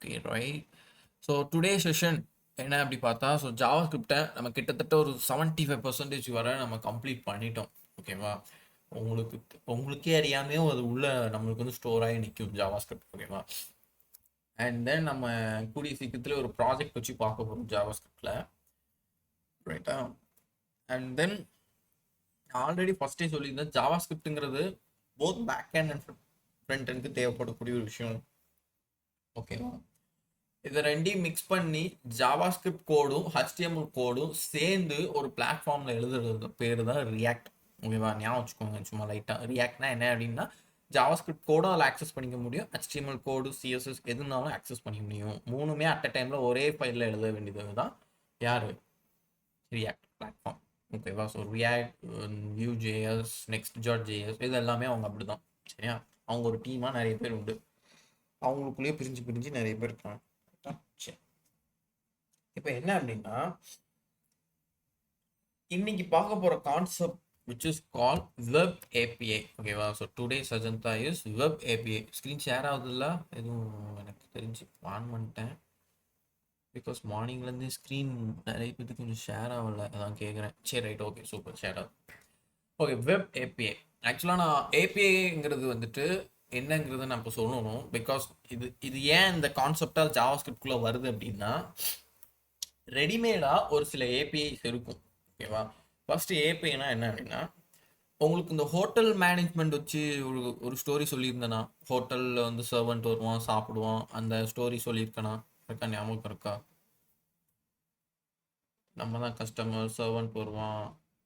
Okay right. So today session என்ன அப்படி பார்த்தா, ஸோ ஜாவா ஸ்கிரிப்டை நம்ம கிட்டத்தட்ட ஒரு 75% வரை நம்ம கம்ப்ளீட் பண்ணிட்டோம். ஓகேவா? உங்களுக்கு உங்களுக்கே அறியாமையே அது உள்ள நம்மளுக்கு வந்து ஸ்டோர் ஆகி நிற்கும் ஜாவா ஸ்கிரிப்ட். ஓகேவா? அண்ட் தென் நம்ம கூடிய சீக்கிரத்தில் ஒரு ப்ராஜெக்ட் வச்சு பார்க்க போகிறோம் ஜாவா ஸ்கிரிப்டில். ரைட்டா? அண்ட் தென் ஆல்ரெடி ஃபர்ஸ்டே சொல்லியிருந்தேன், ஜாவா ஸ்கிரிப்டுங்கிறது both back end and front ஹேண்டுக்கு தேவைப்படக்கூடிய ஒரு விஷயம். ஓகேவா? இதை ரெண்டையும் மிக்ஸ் பண்ணி ஜாவா ஸ்கிரிப்ட் கோடும் HTML கோடும் சேர்ந்து ஒரு பிளாட்ஃபார்மில் எழுதுறது பேர் தான் ரியாக்ட். ஓகேவா? ஞாபகம் வச்சுக்கோங்க சும்மா லைட்டாக. ரியாக்ட்னா என்ன அப்படின்னா, ஜாவா ஸ்கிரிப்ட் கோடும் அதில் ஆக்சஸ் பண்ணிக்க முடியும், HTML கோடு CSS எதுனாலும் ஆக்சஸ் பண்ணிக்க முடியும். மூணுமே அட் அ டைமில் ஒரே ஃபைலில் எழுத வேண்டியது தான் யார்? React platform. ஓகேவா? ஸோ ரியாக்ட், Vue.js, Next.js இது எல்லாமே அவங்க அப்படி தான். சரியா? அவங்க ஒரு டீமாக நிறைய பேர் உண்டு, அவங்களுக்குள்ளேயே பிரிஞ்சு பிரிஞ்சு நிறைய பேர் இருக்காங்க. சரி, இப்போ என்ன அப்படின்னா, இன்னைக்கு பார்க்க போற concept which is called web API. ஓகேவா? So today's agenda is web API. Screen share ஆகுதுல்ல? எதுவும் எனக்கு தெரிஞ்சு ஆன் பண்ணிட்டேன், பிகாஸ் மார்னிங்லேருந்து ஸ்க்ரீன் நிறைய பேருக்கு கொஞ்சம் ஷேர் ஆகலை, அதான் கேட்குறேன். சரி ரைட், ஓகே சூப்பர், ஷேர் ஆகுது. Okay, web API. ஆக்சுவலாக நான் ஏபிஐங்கிறது வந்துட்டு என்னங்கிறத நான் இப்போ சொல்லணும், பிகாஸ் இது ஏன் இந்த கான்செப்டாக ஜாவா ஸ்கிரிப்ட்குள்ளே வருது அப்படின்னா, ரெடிமேடாக ஒரு சில ஏபிஐஸ் இருக்கும். ஓகேவா? ஃபர்ஸ்ட் ஏபிஐனா என்ன அப்படின்னா, உங்களுக்கு இந்த ஹோட்டல் மேனேஜ்மெண்ட் வச்சு ஒரு ஸ்டோரி சொல்லியிருந்தேனா, ஹோட்டலில் வந்து சர்வெண்ட் வருவான், சாப்பிடுவான், அந்த ஸ்டோரி சொல்லியிருக்கேனா? இருக்கா? ஞாபகம் இருக்கா? நம்ம தான் கஸ்டமர், சர்வெண்ட் வருவான்,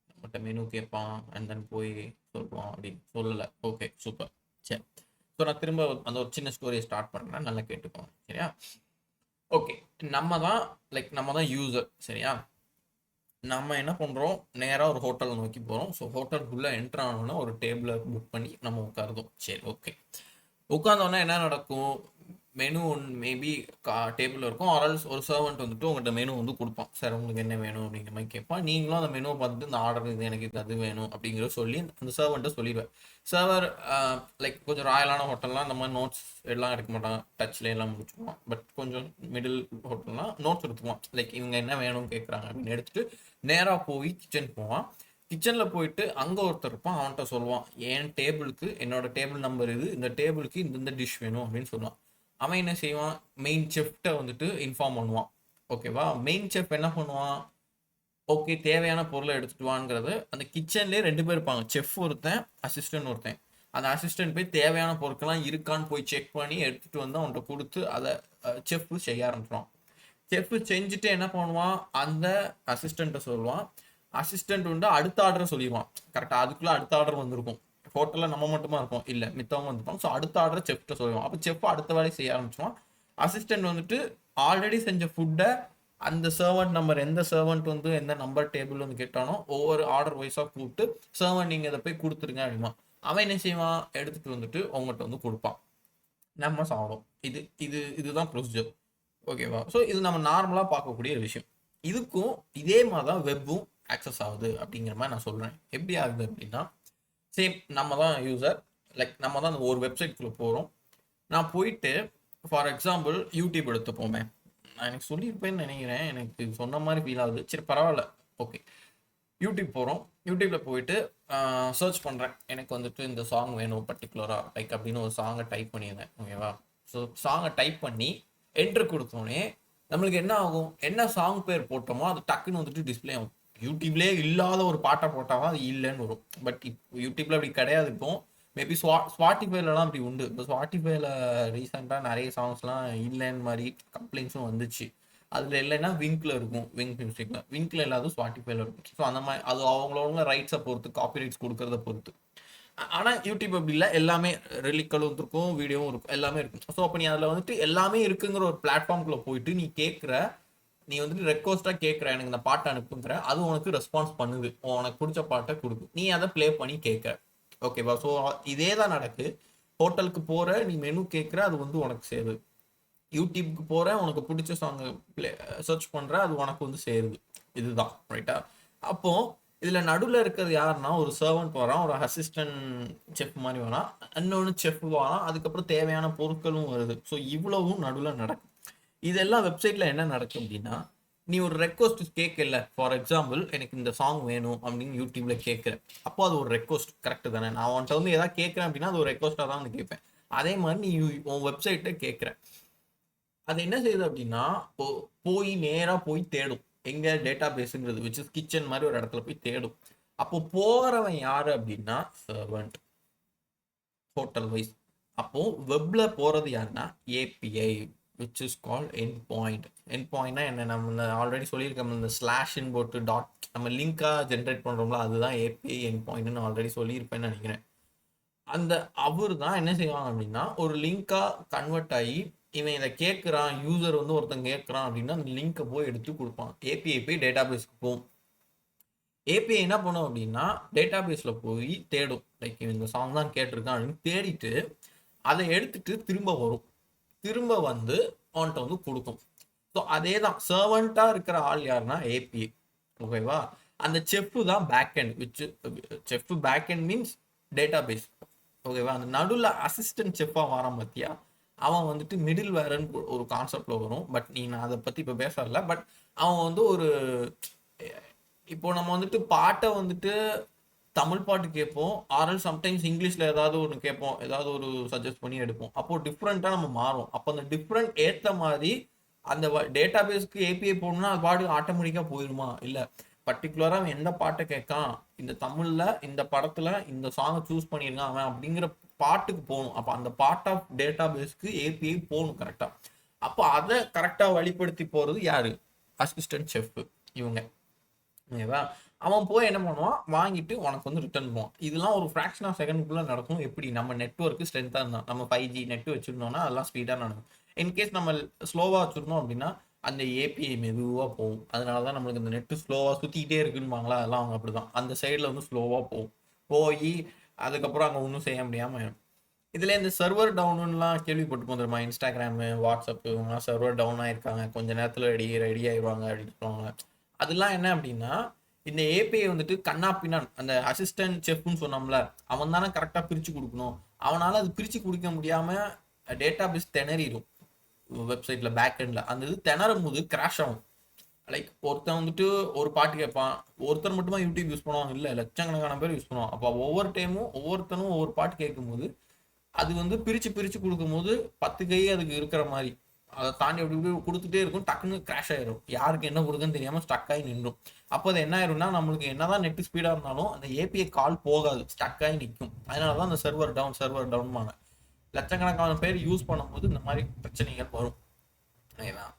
நம்மகிட்ட மெனு கேட்பான், அண்ட் தென் போய் சொல்லுவான் அப்படின்னு சொல்லலை. Okay super. சரி, ஸோ நான் திரும்ப அந்த ஒரு சின்ன ஸ்டோரியை ஸ்டார்ட் பண்ணுறேன், நல்லா கேட்டுக்கோங்க. சரியா? ஓகே, நம்ம தான் யூசர். சரியா? நம்ம என்ன பண்ணுறோம், நேராக ஒரு ஹோட்டலை நோக்கி போகிறோம். ஸோ ஹோட்டலுக்குள்ளே என்ட்ரு ஆனோன்னா ஒரு டேபிளை புக் பண்ணி நம்ம உட்காருதோம். சரி, ஓகே. உட்காந்தோன்னா என்ன நடக்கும், மெனு ஒன்று மேபி டேபிள் இருக்கும், ஆர்எல்ஸ் ஒரு சர்வெண்ட் வந்துட்டு உங்கள்கிட்ட மெனு வந்து கொடுப்பான். சார் உங்களுக்கு என்ன வேணும் அப்படிங்கிற மாதிரி கேட்பான். நீங்களும் அந்த மெனுவை பார்த்துட்டு இந்த ஆர்டர் இது எனக்கு இது அது வேணும் அப்படிங்கிற சொல்லி அந்த சர்வெண்ட்டை சொல்லிடுவேன். சர்வர் லைக் கொஞ்சம் ராயலான ஹோட்டல்லாம் இந்த மாதிரி நோட்ஸ் எல்லாம் எடுக்க மாட்டான், டச்சில் எல்லாம் முடிச்சுக்குவான். பட் கொஞ்சம் மிடில் ஹோட்டல்லாம் நோட்ஸ் எடுத்துக்குவான். லைக் இவங்க என்ன வேணும்னு கேட்குறாங்க அப்படின்னு எடுத்துட்டு நேராக போய் கிச்சன் போவான். கிச்சனில் போயிட்டு அங்கே ஒருத்தர் இருப்பான், அவன்கிட்ட சொல்லுவான், என் டேபிளுக்கு என்னோட டேபிள் நம்பர் இது, இந்த டேபிளுக்கு இந்த டிஷ் வேணும் அப்படின்னு சொல்லுவான். அவன் என்ன செய்வான், மெயின் செஃப்ட்டை வந்துட்டு இன்ஃபார்ம் பண்ணுவான். ஓகேவா? மெயின் செஃப் என்ன பண்ணுவான், ஓகே தேவையான பொருளை எடுத்துட்டு வாங்கிறது. அந்த கிச்சன்லேயே 2 பேர் இருப்பாங்க, செஃப் ஒருத்தன், அசிஸ்டன்ட் ஒருத்தன். அந்த அசிஸ்டன்ட் போய் தேவையான பொருட்கள்லாம் இருக்கான்னு போய் செக் பண்ணி எடுத்துட்டு வந்து அவன்கிட்ட கொடுத்து அதை செஃப் செய்ய ஆரம்பிச்சிடுவான். செஃப் செஞ்சுட்டு என்ன பண்ணுவான், அந்த அசிஸ்டண்ட்டை சொல்லுவான். அசிஸ்டன்ட் வந்து அடுத்த ஆர்டரை சொல்லிடுவான். கரெக்டாக அதுக்குள்ளே அடுத்த ஆர்டர் வந்திருக்கும். ஹோட்டலில் நம்ம மட்டுமா இருப்போம், இல்லை மித்தவங்க வந்துருப்பாங்க. ஸோ அடுத்த ஆர்டரை செஃப்ட்ட சொல்லுவான். அப்போ செஃப் அடுத்த வேலையை செய்ய ஆரம்பிச்சுவான். அசிஸ்டன்ட் வந்துட்டு ஆல்ரெடி செஞ்ச ஃபுட்டை அந்த சர்வெண்ட் நம்பர், எந்த சர்வெண்ட் வந்து எந்த நம்பர் டேபிள் வந்து கேட்டானோ ஒவ்வொரு ஆர்டர் வைஸாக கூப்பிட்டு சர்வெண்ட் நீங்கள் இதை போய் கொடுத்துருங்க அப்படிமா. அவன் என்ன செய்வான், எடுத்துகிட்டு வந்துட்டு அவங்ககிட்ட வந்து கொடுப்பான், நம்ம சாப்பிடும். இதுதான் ப்ரொசீஜர். ஓகேவா? ஸோ இது நம்ம நார்மலாக பார்க்கக்கூடிய ஒரு விஷயம். இதுக்கும் இதே மாதிரி தான் வெப்பும் ஆக்சஸ் ஆகுது அப்படிங்கிற மாதிரி நான் சொல்கிறேன். எப்படி ஆகுது அப்படின்னா, சேம் நம்ம தான் யூசர், லைக் நம்ம தான் ஒரு வெப்சைட்குள்ளே போகிறோம். நான் போயிட்டு ஃபார் எக்ஸாம்பிள் யூடியூப் எடுத்துப்போமே, நான் எனக்கு சொல்லியிருப்பேன்னு நினைக்கிறேன், எனக்கு சொன்ன மாதிரி ஃபீல் ஆகுது. சரி பரவாயில்ல, ஓகே. யூடியூப் போகிறோம், யூடியூப்பில் போயிட்டு சர்ச் பண்ணுறேன், எனக்கு வந்துட்டு இந்த சாங் வேணும் பர்டிகுலராக லைக் அப்படின்னு ஒரு சாங்கை டைப் பண்ணியிருந்தேன். ஓகேவா? ஸோ சாங்கை டைப் பண்ணி என்ட்ரு கொடுத்தோடனே நம்மளுக்கு என்ன ஆகும், என்ன சாங் பேர் போட்டோமோ அது டக்குன்னு வந்துட்டு டிஸ்பிளே ஆகும். யூடியூப்லேயே இல்லாத ஒரு பாட்டை போட்டால் அது இல்லைன்னு வரும். பட் இப்போ யூடியூப்பில் அப்படி கிடையாது. இப்போ மேபி ஸ்பாட்டிஃபைலலாம் அப்படி உண்டு. இப்போ ஸ்பாட்டிஃபைல ரீசெண்டாக நிறைய சாங்ஸ்லாம் இல்லைன்னு மாதிரி கம்ப்ளைண்ட்ஸும் வந்துச்சு. அதில் இல்லைன்னா விங்க்ல இருக்கும், விங்க் மியூசிக்ல. விங்க்ல இல்லாத ஸ்பாட்டிஃபைல இருக்கும். ஸோ அந்த மாதிரி அது அவங்களோட ரைட்ஸை பொறுத்து, காப்பி ரைட்ஸ் கொடுக்கறத பொறுத்து. ஆனால் யூடியூப் அப்படி இல்லை, எல்லாமே ரெலிக்களும் இருக்கும், வீடியோவும் இருக்கும், எல்லாமே இருக்கும். ஸோ அப்போ நீ அதில் வந்துட்டு எல்லாமே இருக்குங்கிற ஒரு பிளாட்ஃபார்ம்குள்ளே போயிட்டு நீ வந்துட்டு ரெக்வஸ்ட்டாக கேட்குற, எனக்கு இந்த பாட்டை அனுப்புங்கிற, அது உனக்கு ரெஸ்பான்ஸ் பண்ணுது, உனக்கு பிடிச்ச பாட்டை கொடுக்கு, நீ அதை ப்ளே பண்ணி கேட்குற. ஓகேவா? ஸோ இதே தான் நடக்கு. ஹோட்டலுக்கு போகிற, நீ மெனு கேட்குற, அது வந்து உனக்கு சேருது. யூடியூப்க்கு போகிற, உனக்கு பிடிச்ச சாங்கை சர்ச் பண்ணுற, அது உனக்கு வந்து சேருது. இதுதான் ரைட்டா? அப்போது இதுல நடுவுல இருக்கிறது யாருன்னா, ஒரு சர்வன்ட் வரான், ஒரு அசிஸ்டன்ட் செஃப் மாரி வரான், இன்னொன்னு செஃப் வரான், அதுக்கப்புறம் தேவையான பொருட்களும் வருது. ஸோ இவ்வளவும் நடுவுல நடக்கும். இதெல்லாம் வெப்சைட்ல என்ன நடக்கும் அப்படின்னா, நீ ஒரு ரெக்வஸ்ட் கேட்கல. ஃபார் எக்ஸாம்பிள் எனக்கு இந்த சாங் வேணும் அப்படின்னு யூடியூப்ல கேட்குற. அப்போ அது ஒரு ரெக்வஸ்ட் கரெக்ட் தானே? நான் உன்கிட்ட வந்து ஏதாவது கேட்குறேன் அப்படின்னா அது ஒரு ரெக்வஸ்ட்டாக தான் வந்து கேட்பேன். அதே மாதிரி நீ உன் வெப்சைட்டை கேட்குற. அது என்ன செய்யுது அப்படின்னா, போய் நேரா போய் தேடும். எங்க டேட்டா பேஸுங்கிறது விச் இஸ் கிச்சன் மாதிரி ஒரு இடத்துல போய் தேடும். அப்போ போறவன் யாரு அப்படின்னா சர்வன்ட், ஹோட்டல் வைஸ். அப்போ வெப்ல போறது யாருன்னா API, which is call end point. End பாயிண்ட்னா என்ன? நம்ம ஆல்ரெடி சொல்லியிருக்கோம், இந்த ஸ்லாஷ்ன்னு போட்டு டாட் நம்ம லிங்கா ஜென்ரேட் பண்றோம்ல, அதுதான் ஏபிஐ எண்ட் பாயிண்ட்னு ஆல்ரெடி சொல்லியிருப்பேன்னு நினைக்கிறேன். அந்த அவர் தான் என்ன செய்வாங்க அப்படின்னா, ஒரு லிங்கா கன்வெர்ட் ஆகி இவன் இதை கேட்குறான், யூசர் வந்து ஒருத்தன் கேட்குறான் அப்படின்னா அந்த லிங்கை போய் எடுத்து கொடுப்பான். ஏபிஐ போய் டேட்டா பேஸ்க்கு போகும். ஏபிஐ என்ன பண்ணும் அப்படின்னா டேட்டா பேஸில் போய் தேடும். லைக் இந்த சாங் தான் கேட்டிருக்கான் அப்படின்னு தேடிட்டு அதை எடுத்துட்டு திரும்ப வரும். திரும்ப வந்து அவன்கிட்ட வந்து கொடுக்கும். ஸோ அதே தான் சர்வெண்ட்டாக இருக்கிற ஆள் யாருன்னா ஏபிஐ. ஓகேவா? அந்த செஃப் தான் back end, which chef back end means database. ஓகேவா? அந்த நடுவில் அசிஸ்டன்ட் செஃப்பாக வரான் பார்த்தியா, அவன் வந்துட்டு மிடில் வேர்ன்னு ஒரு கான்செப்டில் வரும். பட் நான் அதை பற்றி இப்போ பேசல. பட் அவன் வந்து ஒரு, இப்போ நம்ம வந்துட்டு பாட்டை வந்துட்டு தமிழ் பாட்டு கேட்போம், ஆர்எல் சம்டைம்ஸ் இங்கிலீஷில் ஏதாவது ஒன்று கேட்போம், ஏதாவது ஒரு சஜஸ்ட் பண்ணி எடுப்போம். அப்போ டிஃப்ரெண்ட்டாக நம்ம மாறும். அப்போ அந்த டிஃப்ரெண்ட் ஏற்ற மாதிரி அந்த டேட்டா பேஸ்க்கு ஏபிஐ போடணும்னா அது பாட்டு ஆட்டோமேட்டிக்காக போயிடுமா? இல்லை, பர்டிகுலராக அவன் எந்த பாட்டை கேட்கான், இந்த தமிழில் இந்த படத்தில் இந்த சாங்கை சூஸ் பண்ணியிருக்கான் அவன் அப்படிங்கிற பாட்டுக்கு போகணும். அப்போ அந்த பார்ட் ஆஃப் டேட்டா பேஸ்க்கு ஏபிஐ போகணும் கரெக்டாக. அப்போ அதை கரெக்டாக வழிப்படுத்தி போகிறது யாரு? அசிஸ்டன்ட் செஃப் இவங்க. ஓகேவா? அவன் போய் என்ன பண்ணுவான், வாங்கிட்டு உனக்கு வந்து ரிட்டர்ன் பண்ணுவான். இதெல்லாம் ஒரு ஃப்ராக்ஷன் ஆஃப் செகண்டுக்குள்ளே நடக்கும். எப்படி? நம்ம நெட்ஒர்க்கு ஸ்ட்ரென்த்தாக இருந்தால், நம்ம 5G நெட் வச்சுருந்தோம்னா அதெல்லாம் ஸ்பீடாக நடக்கும். இன்கேஸ் நம்ம ஸ்லோவாக வச்சுருந்தோம் அப்படின்னா அந்த ஏபிஐ மெதுவாக போகும். அதனால தான் நம்மளுக்கு இந்த நெட்டு ஸ்லோவாக சுற்றிக்கிட்டே இருக்குன்னுவாங்களா, அதெல்லாம் அவங்க அப்படி தான். அந்த சைடில் வந்து ஸ்லோவாக போகும். போய் அதுக்கப்புறம் அங்கே ஒன்றும் செய்ய முடியாமல். இதில் இந்த சர்வர் டவுனுலாம் கேள்விப்பட்டு தெரியுமா? இன்ஸ்டாகிராமு, வாட்ஸ்அப்பு இவங்கலாம் சர்வர் டவுன் ஆகிருக்காங்க, கொஞ்சம் நேரத்தில் ரெடி ஆயிடுவாங்க அப்படின்னு சொல்லுவாங்க. அதெல்லாம் என்ன அப்படின்னா, இந்த ஏபிஐ வந்துட்டு கண்ணா பின்னான் அந்த அசிஸ்டன்ட் செஃப்னு சொன்னோம்ல, அவன் தானே கரெக்டாக பிரித்து கொடுக்கணும். அவனால் அது பிரித்து கொடுக்க முடியாமல் டேட்டா பேஸ் திணறிடும் வெப்சைட்டில் பேக் எண்டில். அந்த இது திணறும் போது கிராஷ் ஆகும். லைக் ஒருத்தன் வந்துட்டு ஒரு பாட்டு கேட்பான், ஒருத்தர் மட்டுமா யூடியூப் யூஸ் பண்ணுவாங்க? இல்லை, லட்சக்கணக்கான பேர் யூஸ் பண்ணுவான். அப்போ ஒவ்வொரு டைமும் ஒவ்வொருத்தனும் ஒவ்வொரு பாட்டு கேட்கும்போது அது வந்து பிரித்து கொடுக்கும்போது 10 கை அதுக்கு இருக்கிற மாதிரி அதை தாண்டி அப்படி இப்படி கொடுத்துட்டே இருக்கும். டக்குன்னு கிராஷ் ஆயிடும். யாருக்கு என்ன கொடுக்குன்னு தெரியாமல் ஸ்டக் ஆகி நின்றும். அப்போ அது என்ன ஆயிரும்னா, நம்மளுக்கு என்னதான் நெட் ஸ்பீடாக இருந்தாலும் அந்த ஏபிஐ கால் போகாது, ஸ்டக் ஆகி நிற்கும். அதனால தான் அந்த சர்வர் டவுன் லட்சக்கணக்கான பேர் யூஸ் பண்ணும்போது இந்த மாதிரி பிரச்சனைகள் வரும்.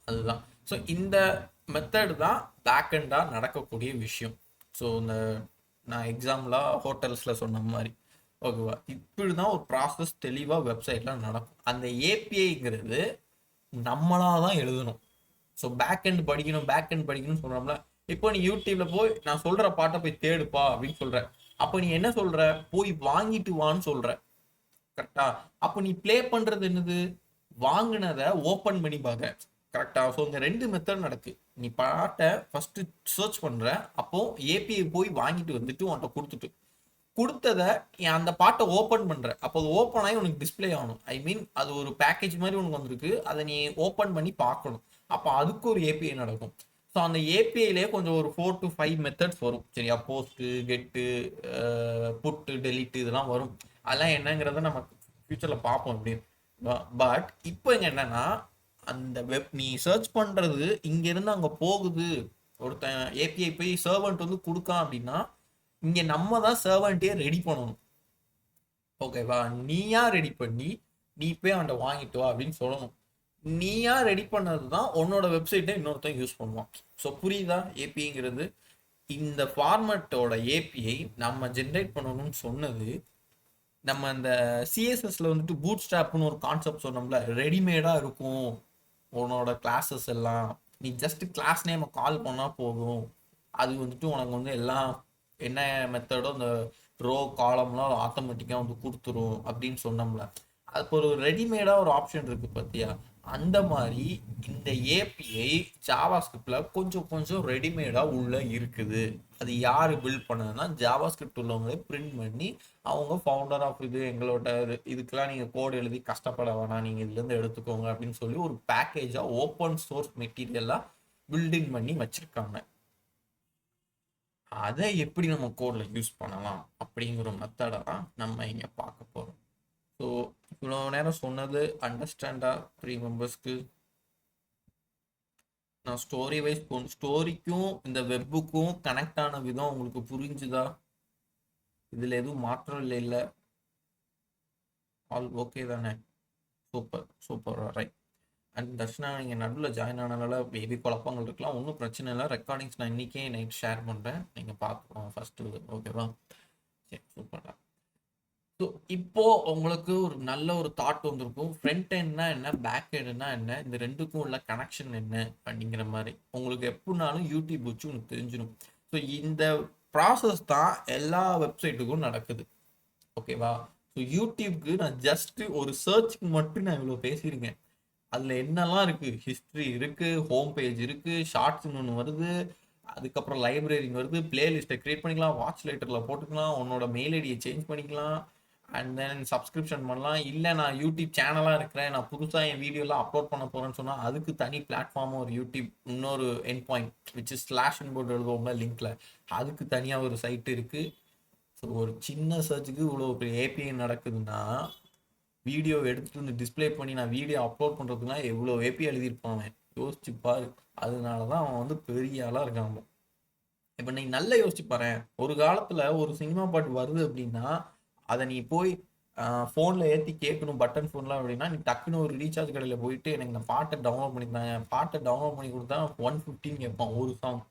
அதுதான். ஸோ இந்த மெத்தட் தான் பேக் எண்டாக நடக்கக்கூடிய விஷயம். ஸோ இந்த நான் எக்ஸாம்பிளாக ஹோட்டல்ஸில் சொன்ன மாதிரி, ஓகேவா? இப்படி தான் ஒரு ப்ராசஸ் தெளிவாக வெப்சைட்டில் நடக்கும். அந்த ஏபிஐங்கிறது நம்மளாக தான் எழுதணும். ஸோ பேக் எண்ட் படிக்கணும்னு சொல்கிறோம்ல. இப்போ நீ யூடியூப்ல போய் நான் சொல்கிற பாட்டை போய் தேடுப்பா அப்படின்னு சொல்கிற. அப்போ நீ என்ன சொல்கிற? போய் வாங்கிட்டு வான்னு சொல்கிற, கரெக்டா? அப்போ நீ ப்ளே பண்ணுறது என்னது? வாங்கினதை ஓப்பன் பண்ணி பார்க்க, கரெக்டா? ஸோ இந்த 2 மெத்தட் நடக்கு. நீ பாட்டை ஃபஸ்ட்டு சர்ச் பண்ணுற, அப்போ ஏபிஐ போய் வாங்கிட்டு வந்துட்டு உன்கிட்ட கொடுத்ததை அந்த பாட்டை ஓப்பன் பண்ற. அப்போ அது ஓப்பன் ஆகி உனக்கு டிஸ்பிளே ஆகணும். ஐ மீன் அது ஒரு பேக்கேஜ் மாதிரி உனக்கு வந்திருக்கு, அதை நீ ஓப்பன் பண்ணி பார்க்கணும். அப்போ அதுக்கு ஒரு ஏபிஐ நடக்கும். ஸோ அந்த ஏபிஐலேயே கொஞ்சம் ஒரு 4 to 5 மெத்தட்ஸ் வரும். சரியா? போஸ்ட்டு, கெட்டு, புட்டு, டெலிட்டு இதெல்லாம் வரும். அதெல்லாம் என்னங்கிறத நம்ம ஃபியூச்சரில் பார்ப்போம் அப்படின்னு. பட் இப்போ இங்கே என்னன்னா, அந்த வெப் நீ சர்ச் பண்ணுறது இங்கேருந்து அங்கே போகுது. ஒருத்தன் ஏபிஐ போய் சர்வன்ட் வந்து கொடுக்கான் அப்படின்னா இங்க நம்ம தான் சர்வன்ட்டே ரெடி பண்ணணும். ஓகேவா? நீயா ரெடி பண்ணி நீ போய் அவன்கிட்ட வாங்கிட்டு வா அப்படின்னு சொல்லணும். நீயா ரெடி பண்ணது தான் உன்னோட வெப்சைட்டை இன்னொருத்தன் யூஸ் பண்ணுவான். ஸோ புரியுதா? ஏபிஐங்கிறது இந்த ஃபார்மேட்டோட ஏபிஐ நம்ம ஜென்ரேட் பண்ணணும்னு சொன்னது. நம்ம இந்த சிஎஸ்எஸ்ல வந்துட்டு பூட் ஸ்ட்ராப்னு ஒரு கான்செப்ட் சொன்னோம்ல, ரெடிமேடாக இருக்கும் உன்னோட கிளாஸஸ் எல்லாம். நீ ஜஸ்ட் கிளாஸ் நேம் கால் பண்ணால் போதும், அது வந்துட்டு உனக்கு வந்து எல்லாம் என்ன மெத்தடோ அந்த ரோ காலம்லாம் ஆட்டோமேட்டிக்காக வந்து கொடுத்துரும் அப்படின்னு சொன்னோம்ல. அதுக்கு ஒரு ரெடிமேடாக ஒரு ஆப்ஷன் இருக்குது பார்த்தியா? அந்த மாதிரி இந்த ஏபிஐ ஜாவாஸ்கிரிப்ட்ல கொஞ்சம் கொஞ்சம் ரெடிமேடா உள்ள இருக்குது. அது யாரு பில்ட் பண்ணதுன்னா ஜாவாஸ்கிரிப்ட் உள்ளவங்களே பிரிண்ட் பண்ணி அவங்க ஃபவுண்டர் ஆஃப் இது எங்களோட இதுக்கெல்லாம் நீங்க கோட் எழுதி கஷ்டப்பட வேணாம், நீங்க இதுல இருந்து எடுத்துக்கோங்க அப்படின்னு சொல்லி ஒரு பேக்கேஜா ஓப்பன் சோர்ஸ் மெட்டீரியலா பில்டிங் பண்ணி வச்சிருக்காங்க. அதை எப்படி நம்ம கோட்ல யூஸ் பண்ணலாம் அப்படிங்கிற மெத்தடை தான் நம்ம இங்க பார்க்க போறோம். ஸோ இவ்வளோ நேரம் சொன்னது அண்டர்ஸ்டாண்டா 3 மெம்பர்ஸ்க்கு? நான் ஸ்டோரி வைஸ் ஸ்டோரிக்கும் இந்த வெப்புக்கும் கனெக்ட் ஆன விதம் உங்களுக்கு புரிஞ்சுதா? இதுல எதுவும் மாற்றம் இல்லை? இல்லை, ஆல் ஓகே தானே? Super super, right. And Darshana நீங்கள் நடுவில் ஜாயின் ஆனதால பேபி குழப்பங்கள் இருக்கலாம், ஒன்றும் பிரச்சனை இல்லை. ரெக்கார்டிங்ஸ் நான் இன்றைக்கே நைட் ஷேர் பண்ணுறேன், நீங்கள் பார்த்துக்கோங்க ஃபஸ்ட்டு. ஓகேவா? சரி, சூப்பர்டா. ஸோ இப்போ உங்களுக்கு ஒரு நல்ல ஒரு தாட் வந்திருக்கும், ஃப்ரண்ட் எண்ட்னா என்ன, பேக் எண்ட்னா என்ன, இந்த ரெண்டுக்கும் உள்ள கனெக்ஷன் என்ன அப்படிங்கிற மாதிரி உங்களுக்கு எப்படினாலும் யூடியூப் வச்சு உங்களுக்கு தெரிஞ்சிடும். ஸோ இந்த ப்ராசஸ் தான் எல்லா வெப்சைட்டுக்கும் நடக்குது. ஓகேவா? ஸோ யூடியூப்க்கு நான் ஜஸ்ட் ஒரு சர்ச்சுக்கு மட்டும் நான் இவ்வளோ பேசியிருக்கேன். அதில் என்னெல்லாம் இருக்குது, ஹிஸ்ட்ரி இருக்குது, ஹோம் பேஜ் இருக்குது, ஷார்ட்ஸ்னு ஒன்று வருது, அதுக்கப்புறம் லைப்ரரி வருது, பிளேலிஸ்ட்டை க்ரியேட் பண்ணிக்கலாம், வாட்ச் லைட்டரில் போட்டுக்கலாம், உன்னோட மெயில் ஐடியை சேஞ்ச் பண்ணிக்கலாம், அண்ட் தென் சப்ஸ்கிரிப்ஷன் பண்ணலாம். இல்லை நான் யூடியூப் சேனலாக இருக்கிறேன், நான் புதுசாக என் வீடியோலாம் அப்லோட் பண்ண போகிறேன்னு சொன்னால் அதுக்கு தனி பிளாட்ஃபார்மும் ஒரு யூடியூப் இன்னொரு என் பாயிண்ட் விச் ஸ்லாஷ்னு போட்டு எழுதுவோம்ல லிங்க்ல, அதுக்கு தனியாக ஒரு சைட் இருக்குது. ஸோ ஒரு சின்ன சர்ச்சுக்கு இவ்வளோ பெரிய ஏபிஐ நடக்குதுன்னா வீடியோ எடுத்துட்டு வந்து டிஸ்பிளே பண்ணி நான் வீடியோ அப்லோட் பண்ணுறதுக்குலாம் எவ்வளோ ஏபி எழுதியிருப்பான் அவன், யோசிச்சு பாரு. அதனால தான் அவன் வந்து பெரிய ஆளாக இருக்கான். இப்போ நீ நல்லா யோசிச்சு பாரு, ஒரு காலத்தில் ஒரு சினிமா பாட்டு வருது அப்படின்னா அதை நீ போய் ஃபோனில் ஏற்றி கேட்கணும், பட்டன் ஃபோன்லாம் அப்படின்னா நீ டக்குன்னு ஒரு ரீசார்ஜ் கடையில் போயிட்டு எனக்கு இந்த பாட்டை டவுன்லோட் பண்ணியிருந்தாங்க, பாட்டை டவுன்லோட் பண்ணி கொடுத்தா 115 கேட்பான் ஒரு சாங்.